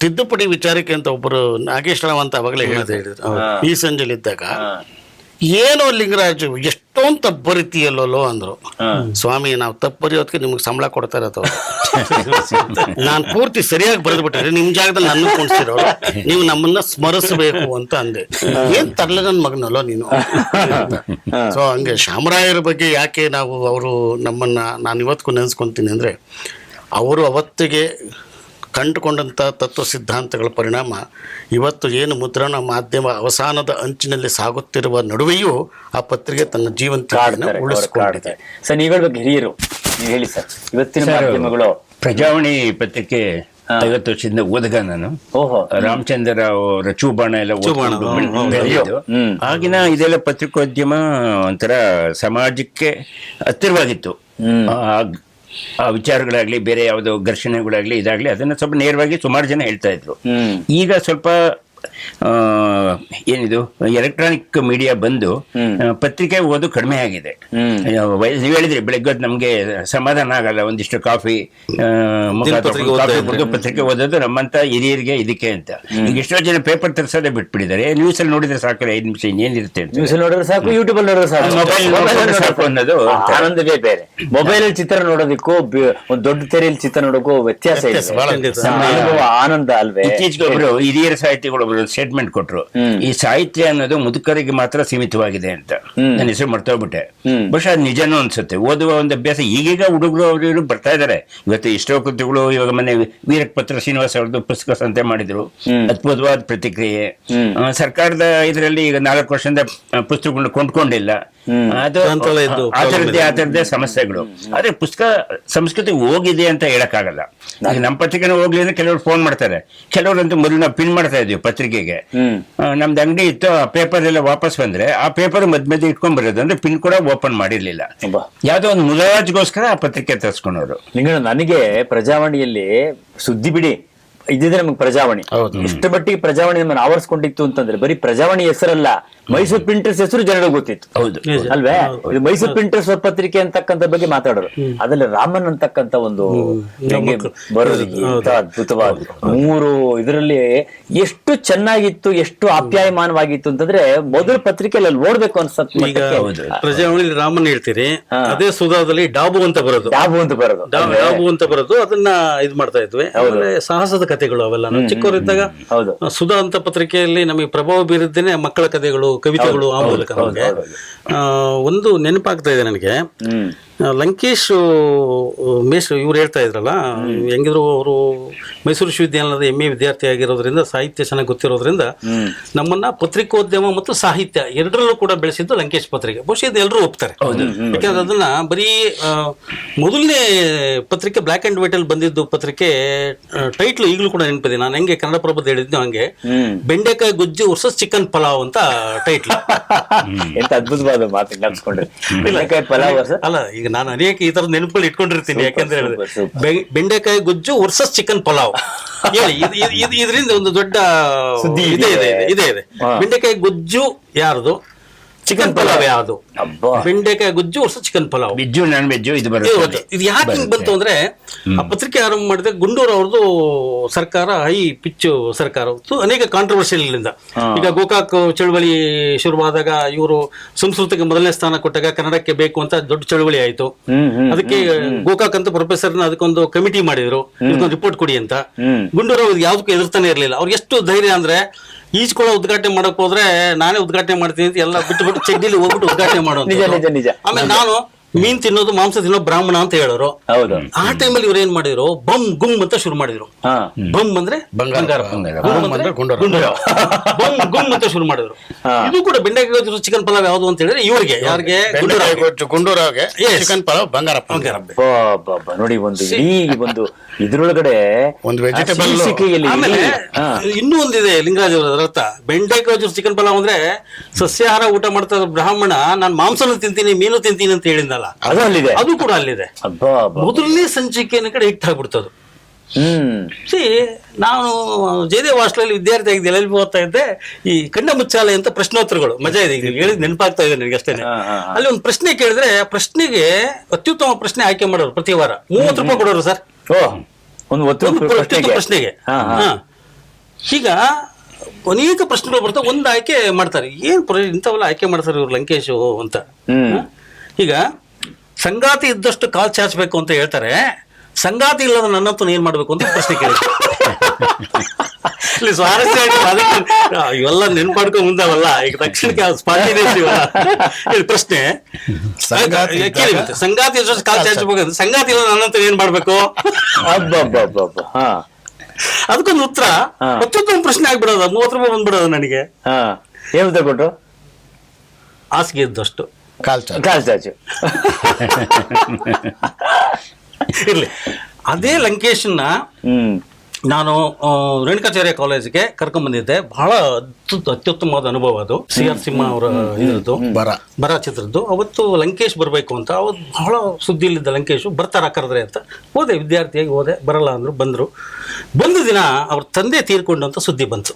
ತಿದ್ದುಪಡಿ ವಿಚಾರಕ್ಕೆ ಅಂತ ಒಬ್ಬರು ನಾಗೇಶ್ ರಾವ್ ಅಂತ ಅವಾಗಲೇ ಹೇಳಿದ್ರು ಈ ಸಂಜೆಲಿ ಇದ್ದಾಗ. ಏನೋ ಲಿಂಗರಾಜು ಎಷ್ಟೊಂದು ತಪ್ಪು ಬರೀತೀಯಲ್ಲೋ ಅಂದ್ರು. ಸ್ವಾಮಿ, ನಾವು ತಪ್ಪು ಬರೆಯೋದಕ್ಕೆ ನಿಮ್ಗೆ ಸಂಬಳ ಕೊಡ್ತಾ ಇರೋದು. ನಾನು ಪೂರ್ತಿ ಸರಿಯಾಗಿ ಬರೆದ್ಬಿಟ್ರೆ ನಿಮ್ಮ ಜಾಗದಲ್ಲಿ ನನ್ನ ಕುಣಿಸಿರೋರು, ನೀವು ನಮ್ಮನ್ನ ಸ್ಮರಿಸಬೇಕು ಅಂತ ಅಂದೆ. ಏನ್ ತರಲೆ ನನ್ನ ಮಗನಲ್ಲೋ ನೀನು. ಸೊ ಹಂಗೆ ಶಾಮರಾಯರ ಬಗ್ಗೆ ಯಾಕೆ ನಾವು ಅವರು ನಮ್ಮನ್ನ ನಾನು ಇವತ್ತಿಗೂ ನೆನೆಸ್ಕೊಂತೀನಿ ಅಂದ್ರೆ, ಅವರು ಅವತ್ತಿಗೆ ಕಂಡುಕೊಂಡಂಥ ತತ್ವ ಸಿದ್ಧಾಂತಗಳ ಪರಿಣಾಮ ಇವತ್ತು ಏನು ಮುದ್ರಣ ಮಾಧ್ಯಮ ಅವಸಾನದ ಅಂಚಿನಲ್ಲಿ ಸಾಗುತ್ತಿರುವ ನಡುವೆಯೂ ಆ ಪತ್ರಿಕೆ ತನ್ನ ಜೀವಂತಿಕೆಯನ್ನು ಉಳಿಸಿಕೊಂಡಿದೆ. ಸರ್, ನೀವು ಹೇಳ್ಬೇಕು, ಹಿರಿಯರು ನೀವು ಹೇಳಿ ಸರ್. ಇವತ್ತಿನ ಮಾಧ್ಯಮಗಳು, ಪ್ರಜಾವಾಣಿ ಪತ್ರಿಕೆ 50 ವರ್ಷದಿಂದ ಓದಗ ನಾನು. ರಾಮಚಂದ್ರ ಅವರ ಚೂಬಾಣ ಎಲ್ಲ ಆಗಿನ ಇದೆಲ್ಲ ಪತ್ರಿಕೋದ್ಯಮ ಒಂಥರ ಸಮಾಜಕ್ಕೆ ಹತ್ತಿರವಾಗಿತ್ತು. ಆ ವಿಚಾರಗಳಾಗ್ಲಿ, ಬೇರೆ ಯಾವುದೋ ಘರ್ಷಣೆಗಳಾಗ್ಲಿ, ಇದಾಗ್ಲಿ, ಅದನ್ನ ಸ್ವಲ್ಪ ನೇರವಾಗಿ ಸುಮಾರು ಜನ ಹೇಳ್ತಾ ಇದ್ರು. ಈಗ ಸ್ವಲ್ಪ ಏನಿದು ಎಲೆಕ್ಟ್ರಾನಿಕ್ ಮೀಡಿಯಾ ಬಂದು ಪತ್ರಿಕೆ ಓದು ಕಡಿಮೆ ಆಗಿದೆ. ನೀವು ಹೇಳಿದ್ರಿ ಬೆಳಗ್ಗೆ ನಮ್ಗೆ ಸಮಾಧಾನ ಆಗಲ್ಲ, ಒಂದಿಷ್ಟು ಕಾಫಿ ಪತ್ರಿಕೆ ಓದೋದು ನಮ್ಮಂತ ಹಿರಿಯರಿಗೆ ಇದಕ್ಕೆ ಅಂತ. ಈಗ ಎಷ್ಟೋ ಜನ ಪೇಪರ್ ತರಿಸೋದೇ ಬಿಟ್ಬಿಟ್ಟಿದ್ದಾರೆ. ನ್ಯೂಸ್ ಅಲ್ಲಿ ನೋಡಿದ್ರೆ ಸಾಕು, 5 ನಿಮಿಷ ಇನ್ನೇನಿರುತ್ತೆ ಅಂತ. ನ್ಯೂಸ್ ನೋಡಿದ್ರೆ ಸಾಕು, ಯೂಟ್ಯೂಬ್ ಅಲ್ಲಿ ನೋಡಿದ್ರೆ ಸಾಕು, ಮೊಬೈಲ್ ಸಾಕು ಅನ್ನೋದು ಆನಂದವೇ ಬೇರೆ. ಮೊಬೈಲ್ ಅಲ್ಲಿ ಚಿತ್ರ ನೋಡೋದಕ್ಕೂ ಒಂದು ದೊಡ್ಡ ತೆರೆಯಲ್ಲಿ ಚಿತ್ರ ನೋಡೋಕ್ಕೂ ವ್ಯತ್ಯಾಸ ಇದೆ. ಆನಂದ ಅಲ್ವೇ? ಇತ್ತೀಚೆಗೆ ಒಬ್ರು ಹಿರಿಯರ ಸಾಹಿತಿಗಳು ಸ್ಟೇಟ್ಮೆಂಟ್ ಕೊಟ್ರು, ಈ ಸಾಹಿತ್ಯ ಅನ್ನೋದು ಮುದುಕರಿಗೆ ಮಾತ್ರ ಸೀಮಿತವಾಗಿದೆ ಅಂತ. ನನ್ನ ಹೆಸರು ಮರ್ತೋಗ್ಬಿಟ್ಟೆ, ಬಹುಶಃ ಅದು ನಿಜನೂ ಅನ್ಸುತ್ತೆ. ಓದುವ ಒಂದು ಅಭ್ಯಾಸ ಈಗೀಗ ಹುಡುಗರು ಅವರು ಬರ್ತಾ ಇದಾರೆ. ಇವತ್ತು ಎಷ್ಟೋ ಕೃತಿಗಳು, ಇವಾಗ ಮೊನ್ನೆ ವೀರಪತ್ರ ಶ್ರೀನಿವಾಸ ಅವ್ರದ್ದು ಪುಸ್ತಕ ಸಂತೆ ಮಾಡಿದ್ರು, ಅದ್ಭುತವಾದ ಪ್ರತಿಕ್ರಿಯೆ. ಸರ್ಕಾರದ ಇದರಲ್ಲಿ ಈಗ 4 ವರ್ಷದಿಂದ ಪುಸ್ತಕಗಳನ್ನ ಕೊಂಡ್ಕೊಂಡಿಲ್ಲ. ಅದು ಆತರದ್ದೇ ಸಮಸ್ಯೆಗಳು. ಆದ್ರೆ ಪುಸ್ತಕ ಸಂಸ್ಕೃತಿ ಹೋಗಿದೆ ಅಂತ ಹೇಳಕ್ಕಾಗಲ್ಲ. ಈಗ ನಮ್ಮ ಪತ್ರಿಕೆನ ಹೋಗ್ಲಿ ಅಂದ್ರೆ ಕೆಲವರು ಫೋನ್ ಮಾಡ್ತಾರೆ, ಕೆಲವರಂತೂ ಮೊದಲು ನಾವು ಪಿನ್ ಮಾಡ್ತಾ ಇದೀವಿ ಪತ್ರಿಕೆಗೆ. ನಮ್ದು ಅಂಗಡಿ ಇತ್ತು, ಆ ಪೇಪರ್ ಎಲ್ಲ ವಾಪಸ್ ಬಂದ್ರೆ ಆ ಪೇಪರ್ ಮಧ್ಯ ಇಟ್ಕೊಂಡ್ ಬರೋದು, ಅಂದ್ರೆ ಪಿನ್ ಕೂಡ ಓಪನ್ ಮಾಡಿರ್ಲಿಲ್ಲ. ಯಾವ್ದೋ ಒಂದು ಮುಲಾಜ್ಗೋಸ್ಕರ ಆ ಪತ್ರಿಕೆ ತರಿಸ್ಕೊಂಡವ್ರು. ನನಗೆ ಪ್ರಜಾವಾಣಿಯಲ್ಲಿ ಸುದ್ದಿ ಬಿಡಿ, ಇದಿದ್ರೆ ನಮಗೆ ಪ್ರಜಾವಾಣಿ ಎಷ್ಟು ಮಟ್ಟಿಗೆ ಪ್ರಜಾವಾಣಿ ನಮ್ಮನ್ನು ಆವರಿಸ್ಕೊಂಡಿತ್ತು ಅಂತಂದ್ರೆ ಬರೀ ಪ್ರಜಾವಾಣಿ ಹೆಸರಲ್ಲ, ಮೈಸೂರು ಪ್ರಿಂಟರ್ಸ್ ಹೆಸರು ಜನರಿಗೆ ಗೊತ್ತಿತ್ತು. ಹೌದು ಅಲ್ವೇ? ಇದು ಮೈಸೂರು ಪ್ರಿಂಟರ್ಸ್ ಪತ್ರಿಕೆ ಅಂತಕ್ಕಂಥ ಬಗ್ಗೆ ಮಾತಾಡೋರು. ಅದ್ರಲ್ಲಿ ರಾಮನ್ ಅಂತಕ್ಕಂಥ ಒಂದು ಹೆಂಗೆ ಬರೋದು ಎಂತ ಅದ್ಭುತವಾದ 3 ಇದರಲ್ಲಿ ಎಷ್ಟು ಚೆನ್ನಾಗಿತ್ತು, ಎಷ್ಟು ಆಪ್ಯಾಯಮಾನವಾಗಿತ್ತು ಅಂತಂದ್ರೆ ಮೊದಲ ಪತ್ರಿಕೆಯಲ್ಲಿ ಅಲ್ಲಿ ಓಡ್ಬೇಕು ಅನ್ಸತ್ತೆ. ಈಗ ಪ್ರಜಾವಾಣಿ ರಾಮನ್ ಹೇಳ್ತೀರಿ, ಅದೇ ಸುಧಾದಲ್ಲಿ ಡಾಬು ಅಂತ ಬರೋದು, ಡಾಬು ಅಂತ ಬರೋದು, ಅದನ್ನ ಇದ್ ಮಾಡ್ತಾ ಇದ್ವಿ. ಆಮೇಲೆ ಸಾಹಸದ ಕಥೆಗಳು ಅವೆಲ್ಲ ನಾವು ಚಿಕ್ಕವರಿದ್ದಾಗ ಸುಧಾ ಅಂತ ಪತ್ರಿಕೆಯಲ್ಲಿ ನಮಗೆ ಪ್ರಭಾವ ಬೀರಿದ್ದೇನೆ ಮಕ್ಕಳ ಕಥೆಗಳು, ಕವಿತೆಗಳು. ಆ ಮೂಲಕ ನಮಗೆ ಒಂದು ನೆನಪಾಗ್ತಾ ಇದೆ ನನಗೆ. ಲಂಕೇಶ್ ಇವ್ರು ಹೇಳ್ತಾ ಇದ್ರಲ್ಲ, ಹೆಂಗಿದ್ರು ಅವರು ಮೈಸೂರು ವಿಶ್ವವಿದ್ಯಾಲಯದ MA ವಿದ್ಯಾರ್ಥಿ ಆಗಿರೋದ್ರಿಂದ ಸಾಹಿತ್ಯ ಚೆನ್ನಾಗಿ ಗೊತ್ತಿರೋದ್ರಿಂದ ನಮ್ಮನ್ನ ಪತ್ರಿಕೋದ್ಯಮ ಮತ್ತು ಸಾಹಿತ್ಯ ಎರಡರಲ್ಲೂ ಕೂಡ ಬೆಳೆಸಿದ್ದು ಲಂಕೇಶ್ ಪತ್ರಿಕೆ. ಬಹುಶಃ ಇದು ಎಲ್ಲರೂ ಒಪ್ತಾರೆ. ಯಾಕಂದ್ರೆ ಅದನ್ನ ಬರೀ ಮೊದಲನೇ ಪತ್ರಿಕೆ ಬ್ಲಾಕ್ ಅಂಡ್ ವೈಟ್ ಅಲ್ಲಿ ಬಂದಿದ್ದು ಪತ್ರಿಕೆ ಟೈಟ್ಲ್ ಈಗಲೂ ಕೂಡ ನೆನಪಿದೆ. ನಾನು ಹೆಂಗೆ ಕನ್ನಡಪ್ರಭದ ಹೇಳಿದ್ನೋ ಹಂಗೆ ಬೆಂಡೆಕಾಯಿ ಗುಜ್ಜು ವರ್ಸಸ್ ಚಿಕನ್ ಪಲಾವ್ ಅಂತ ಟೈಟ್ಲ್. ಎಂತ ಅದ್ಭುತವಾದ ಮಾತು ನೆನ್ಸ್ಕೊಂಡ್ರೆ. ಬೆಂಡೆಕಾಯಿ ಪಲಾವ್ ಅಲ್ಲ, ಈಗ ನಾನು ಅನೇಕ ಈ ತರದ ನೆನಪುಗಳು ಇಟ್ಕೊಂಡಿರ್ತೀನಿ. ಯಾಕಂದ್ರೆ ಬೆಂಡೆಕಾಯಿ ಗುಜ್ಜು ವರ್ಸಸ್ ಚಿಕನ್ ಪಲಾವ್ ಹೇಳಿ, ಇದರಿಂದ ಒಂದು ದೊಡ್ಡ ಸುದ್ದಿ ಇದೆ. ಬೆಂಡೆಕಾಯಿ ಗುಜ್ಜು ಯಾರ್ದು, ಚಿಕನ್ ಪಲಾವ್ ಯಾವುದು? ಬೆಂಡೆಕಾಯಿ ಗುಜ್ಜು versus chicken pulao, veg non veg ಇದು ಇದು ಯಾಕೆ ಹಿಂಗ್ ಬಂತು ಅಂದ್ರೆ, ಆ ಪತ್ರಿಕೆ ಆರಂಭ ಮಾಡಿದ್ರೆ ಗುಂಡೂರು ಅವ್ರದ್ದು ಸರ್ಕಾರ ಹೈ ಪಿಚ್ ಸರ್ಕಾರ, ಅನೇಕ ಕಾಂಟ್ರವರ್ಷಿಯಲ್ ಇಂದ. ಈಗ ಗೋಕಾಕ್ ಚಳವಳಿ ಶುರುವಾದಾಗ ಇವರು ಸಂಸ್ಕೃತಿಗೆ ಮೊದಲನೇ ಸ್ಥಾನ ಕೊಟ್ಟಾಗ ಕನ್ನಡಕ್ಕೆ ಬೇಕು ಅಂತ ದೊಡ್ಡ ಚಳವಳಿ ಆಯ್ತು. ಅದಕ್ಕೆ ಗೋಕಾಕ್ ಅಂತ ಪ್ರೊಫೆಸರ್ನ ಅದಕ್ಕೊಂದು ಕಮಿಟಿ ಮಾಡಿದ್ರು, ಇದಕ್ಕೊಂದು ರಿಪೋರ್ಟ್ ಕೊಡಿ ಅಂತ. ಗುಂಡೂರು ಅವ್ರಿಗೆ ಯಾವ್ದಕ್ಕೂ ಎದುರ್ತಾನೆ ಇರ್ಲಿಲ್ಲ. ಅವ್ರಿಗೆ ಎಷ್ಟು ಧೈರ್ಯ ಅಂದ್ರೆ, ಈಜ್ಕೊಳ್ಳೋ ಉದ್ಘಾಟನೆ ಮಾಡಕ್ ಹೋದ್ರೆ ನಾನೇ ಉದ್ಘಾಟನೆ ಮಾಡ್ತೀನಿ ಅಂತ ಎಲ್ಲ ಬಿಟ್ಟು ಚಡ್ಡಿಲಿ ಹೋಗ್ಬಿಟ್ಟು ಉದ್ಘಾಟನೆ ಮಾಡೋದು. ಆಮೇಲೆ ನಾನು ಮೀನ್ ತಿನ್ನೋದು ಮಾಂಸ ತಿನ್ನೋ ಬ್ರಾಹ್ಮಣ ಅಂತ ಹೇಳೋರು. ಆ ಟೈಮಲ್ಲಿ ಇವ್ರು ಏನ್ ಮಾಡಿದ್ರು, ಬಮ್ ಗುಮ್ ಅಂತ ಶುರು ಮಾಡಿದ್ರು. ಬಮ್ ಅಂದ್ರೆ ಬಂಗಾರ, ಬಮ್ ಗುಮ್ ಅಂತ ಶುರು ಮಾಡಿದ್ರು. ಇದು ಕೂಡ ಬೆಂಡೆಕಾಯಿ ಚಿಕನ್ ಪಲಾವ್ ಯಾವ್ದು ಅಂತ ಹೇಳಿದ್ರೆ ಇವ್ರಿಗೆ, ಯಾರಿಗೆ, ಗುಂಡೂರಾವ್ಗೆ ಚಿಕನ್ ಪಲಾವ್ ಬಂಗಾರಪ್ಪ. ನೋಡಿ, ಒಂದು ಇಡೀ ಒಂದು ಇದ್ರೊಳಗಡೆ ಒಂದು ವೆಜಿಟೇಬಲ್. ಆಮೇಲೆ ಇನ್ನೂ ಒಂದಿದೆ ಲಿಂಗರಾಜ್ ಅವರ ಅರ್ಥ. ಬೆಂಡೆಕಾಯಿ ಚಿಕನ್ ಪಲಾವ್ ಅಂದ್ರೆ ಸಸ್ಯಾಹಾರ ಊಟ ಮಾಡ್ತಾ ಬ್ರಾಹ್ಮಣ ನಾನು ಮಾಂಸನೂ ತಿಂತೀನಿ ಮೀನು ತಿಂತೀನಿ ಅಂತ ಹೇಳಿದ್ನಲ್ಲ, ಅದು ಕೂಡ ಅಲ್ಲಿದೆ. ಮೊದಲನೇ ಸಂಚಿಕೆಯ ಕಡೆ ಹಿಟ್ ಆಗ್ಬಿಡ್ತದು. ನಾನು ಜಯದೇವ್ ಹಾಸ್ಟೆಲ್ ವಿದ್ಯಾರ್ಥಿ ಆಗಿದ್ದೆ, LLB ಓದ್ತಾ ಇದ್ದೆ. ಈ ಕಣ್ಣ ಮುಚ್ಚಾಲೆ ಅಂತ ಪ್ರಶ್ನೋತ್ತರಗಳು ಮಜಾ ಇದೆ, ಈಗ ಹೇಳಿದ್ ನೆನಪಾಗ್ತಾ ಇದೆ ನನಗೆ ಅಷ್ಟೇನೆ. ಅಲ್ಲಿ ಒಂದು ಪ್ರಶ್ನೆ ಕೇಳಿದ್ರೆ ಆ ಪ್ರಶ್ನೆಗೆ ಅತ್ಯುತ್ತಮ ಪ್ರಶ್ನೆ ಆಯ್ಕೆ ಮಾಡೋರು ಪ್ರತಿ ವಾರ 30 ರೂಪಾಯಿ ಕೊಡೋರು ಸರ್, ಪ್ರಶ್ನೆಗೆ. ಈಗ ಅನೇಕ ಪ್ರಶ್ನೆಗಳು ಬರ್ತಾವೆ, ಒಂದು ಆಯ್ಕೆ ಮಾಡ್ತಾರೆ. ಏನ್ ಇಂಥವೆಲ್ಲ ಆಯ್ಕೆ ಮಾಡ್ತಾರೆ ಇವ್ರು ಲಂಕೇಶ್ ಅಂತ. ಈಗ ಸಂಗಾತಿ ಇದ್ದಷ್ಟು ಕಾಲ್ ಚಾಚಬೇಕು ಅಂತ ಹೇಳ್ತಾರೆ, ಸಂಗಾತಿ ಇಲ್ಲದ ನನ್ನಂತೂ ಏನ್ ಮಾಡ್ಬೇಕು ಅಂತ ಪ್ರಶ್ನೆ ಕೇಳಿದ್ರು. ಇಲ್ಲಿ ಸ್ವಾರಸ್ಯ ಇವೆಲ್ಲ ನೆನ್ಪಾಡ್ಕೊಂಡ್ ಮುಂದಾವಲ್ಲ, ಈಗ ತಕ್ಷಣಕ್ಕೆ ಪ್ರಶ್ನೆ ಕೇಳಿ. ಸಂಗಾತಿ ಇದ್ದಷ್ಟು ಕಾಲ್ ಚಾಚಬೇಕು, ಸಂಗಾತಿ ಇಲ್ಲದ ನನ್ನಂತೂ ಏನ್ ಮಾಡ್ಬೇಕು? ಅದಕ್ಕೊಂದು ಉತ್ತರ ಅತ್ಯುತ್ತಮ ಪ್ರಶ್ನೆ ಆಗ್ಬಿಡೋದ, 30 ರೂಪಾಯಿ ಬಂದ್ಬಿಡೋದು ನನಗೆ. ಏನು ತಗೊಂಡ್ರು? ಹಾಸಿಗೆ ಇದ್ದಷ್ಟು ಕಾಲ್ ಚಾಚು. ಇರ್ಲಿ, ಅದೇ ಲಂಕೇಶನ್ನ ನಾನು ರೇಣುಕಾಚಾರ್ಯ ಕಾಲೇಜ್ಗೆ ಕರ್ಕೊಂಡ್ ಬಂದಿದ್ದೆ. ಬಹಳ ಅತ್ಯುತ್ತಮವಾದ ಅನುಭವ ಅದು. CR ಸಿಂಹ ಅವರ ಇದ್ರದ್ದು ಬರ ಚಿತ್ರದ್ದು. ಅವತ್ತು ಲಂಕೇಶ್ ಬರ್ಬೇಕು ಅಂತ, ಅವತ್ತು ಬಹಳ ಸುದ್ದಿಯಲ್ಲಿದ್ದ ಲಂಕೇಶು ಬರ್ತಾರ ಕರೆದ್ರೆ ಅಂತ ಹೋದೆ, ವಿದ್ಯಾರ್ಥಿಯಾಗಿ ಹೋದೆ. ಬರಲ್ಲ ಅಂದ್ರು, ಬಂದ್ರು. ಬಂದ ದಿನ ಅವ್ರ ತಂದೆ ತೀರ್ಕೊಂಡು ಅಂತ ಸುದ್ದಿ ಬಂತು.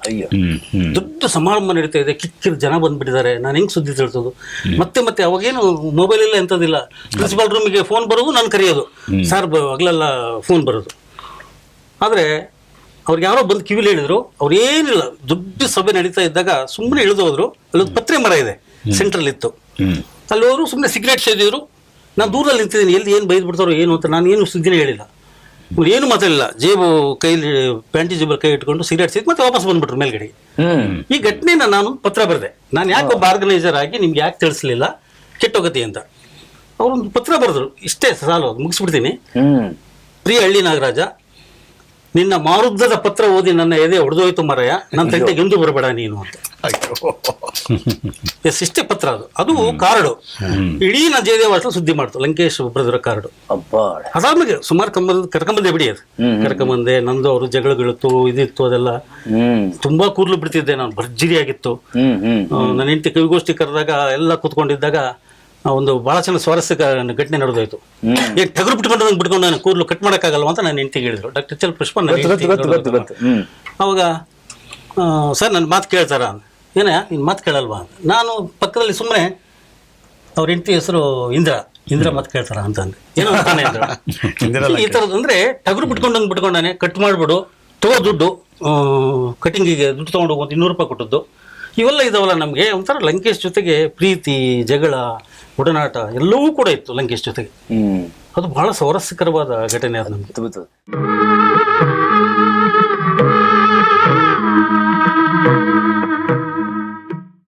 ದೊಡ್ಡ ಸಮಾರಂಭ ನಡೀತಾ ಇದೆ, ಕಿಕ್ಕಿರ್ ಜನ ಬಂದ್ಬಿಟ್ಟಿದ್ದಾರೆ. ನಾನು ಹೆಂಗ್ ಸುದ್ದಿ ತಿಳಿಸೋದು? ಮತ್ತೆ ಅವಾಗೇನು ಮೊಬೈಲ್ ಇಲ್ಲ ಎಂತದಿಲ್ಲ. ಪ್ರಿನ್ಸಿಪಾಲ್ ರೂಮಿಗೆ ಫೋನ್ ಬರೋದು, ನಾನು ಕರೆಯೋದು, ಸರ್ ಹಗಲೆಲ್ಲ ಫೋನ್ ಬರೋದು. ಆದ್ರೆ ಅವ್ರಿಗೆ ಯಾರೋ ಬಂದು ಕಿವಿಲಿ ಹೇಳಿದ್ರು, ಅವ್ರೇನಿಲ್ಲ, ದೊಡ್ಡ ಸಭೆ ನಡೀತಾ ಇದ್ದಾಗ ಸುಮ್ಮನೆ ಇಳಿದು ಹೋದ್ರು. ಅಲ್ಲೊಂದು ಪತ್ರೆ ಮರ ಇದೆ, ಸೆಂಟ್ರಲ್ ಇತ್ತು. ಅಲ್ಲಿ ಅವರು ಸುಮ್ಮನೆ ಸಿಗರೇಟ್ ಸೇದಿದ್ರು. ನಾನು ದೂರಲ್ಲಿ ನಿಂತಿದ್ದೀನಿ, ಎಲ್ಲಿ ಏನು ಬೈದು ಬಿಡ್ತಾರೋ ಏನು ಅಂತ. ನಾನು ಏನು ಸುದ್ದಿನೇ ಹೇಳಿಲ್ಲ, ಇವ್ರು ಏನು ಮಾತಾಡಿಲ್ಲ. ಜೇಬು ಕೈಲಿ ಪ್ಯಾಂಟಿ ಜೇಬಲ್ಲಿ ಕೈ ಇಟ್ಕೊಂಡು ಸಿಗರೇಟ್ ಸೇದಿ ಮತ್ತೆ ವಾಪಸ್ ಬಂದ್ಬಿಟ್ರು ಮೇಲ್ಗಡೆಗೆ. ಈ ಘಟನೆನ ನಾನು ಪತ್ರ ಬರೆದೆ. ನಾನು ಯಾಕೊಬ್ಬ ಆರ್ಗನೈಸರ್ ಆಗಿ ನಿಮ್ಗೆ ಯಾಕೆ ತಿಳಿಸ್ಲಿಲ್ಲ, ಕೆಟ್ಟೋಗತಿ ಅಂತ. ಅವ್ರೊಂದು ಪತ್ರ ಬರೆದ್ರು, ಇಷ್ಟೇ ಸಾಲು, ಮುಗಿಸ್ಬಿಡ್ತೀನಿ. ಪ್ರಿಯ ಹಳ್ಳಿ ನಾಗರಾಜ, ನಿನ್ನ ಮಾರುದ್ಧದ ಪತ್ರ ಓದಿ ನನ್ನ ಎದೆ ಹೊಡೆದೋಯ್ತು ಮರಯ, ನನ್ನ ತಂಟೆಗೆ ಎಂದು ಬರಬೇಡ ನೀನು ಅಂತ. ಇಷ್ಟೇ ಪತ್ರ ಅದು. ಅದು ಕಾರ್ಡು ಇಡೀ ನಾ ಜಯದೇವ್ ಅಷ್ಟು ಸುದ್ದಿ ಮಾಡ್ತು, ಲಂಕೇಶ್ ಬ್ರದರ್ ಕಾರ್ಡು. ಅದಾದ್ಮೇಲೆ ಸುಮಾರು ಕರ್ಕೊಂಬಂದೆ ಬಿಡಿ, ಅದು ಕರ್ಕೊಂಬಂದೆ. ನಂದು ಅವರು ಜಗಳಗಳಿತ್ತು, ಇದಿತ್ತು, ಅದೆಲ್ಲ ತುಂಬಾ ಕೂರ್ಲು ಬಿಡ್ತಿದ್ದೆ ನಾನು, ಭರ್ಜರಿ ಆಗಿತ್ತು. ನನ್ನ ಹೆಂಡತಿ ಕವಿಗೋಷ್ಠಿ ಕರೆದಾಗ ಎಲ್ಲ ಕೂತ್ಕೊಂಡಿದ್ದಾಗ ಒಂದು ಭಾಳ ಚೆನ್ನಾಗಿ ಸ್ವಾರಸ್ಯಕ ಘಟನೆ ನಡೆದೋಯ್ತು. ಈಗ ಟಗರು ಬಿಟ್ಕೊಂಡು ನಾನು ಕೂದಲು ಕಟ್ ಮಾಡೋಕ್ಕಾಗಲ್ವ ಅಂತ ನಾನು ಹೆಂಡತಿಗೆ ಹೇಳಿದ್ರು. ಡಾಕ್ಟರ್ ಎಚ್ ಎಲ್ ಪುಷ್ಪ ಅವಾಗ ಸರ್ ನನ್ನ ಮಾತು ಕೇಳ್ತಾರ ಏನ ನಿನ್ನ ಮಾತು ಕೇಳಲ್ವಾ ಅಂತ. ನಾನು ಪಕ್ಕದಲ್ಲಿ ಸುಮ್ಮನೆ ಅವ್ರ ಹೆಂಡತಿ ಹೆಸರು ಇಂದ್ರ ಮಾತು ಕೇಳ್ತಾರ ಅಂತಂದ್ರೆ ಏನೋ ಅಂತಾನೆ ಇದ್ರು. ಈ ಥರದ್ದು ಅಂದರೆ ಟಗರು ಬಿಟ್ಕೊಂಡಾನೆ ಕಟ್ ಮಾಡಿಬಿಡು ತಗೋ ದುಡ್ಡು ಕಟಿಂಗಿಗೆ ದುಡ್ಡು ತೊಗೊಂಡು ಹೋಗುವಂತ 200 ರೂಪಾಯಿ ಕೊಟ್ಟದ್ದು ಇವೆಲ್ಲ ಇದಾವಲ್ಲ. ನಮಗೆ ಒಂಥರ ಲಂಕೇಶ್ ಜೊತೆಗೆ ಪ್ರೀತಿ ಜಗಳ ಒಡನಾಟ ಎಲ್ಲವೂ ಕೂಡ ಇತ್ತು ಲಂಕೇಶ್ ಜೊತೆಗೆ. ಅದು ಬಹಳ ಸ್ವಾರಸ್ಯಕರವಾದ ಘಟನೆ ಅದು ನಮಗೆ.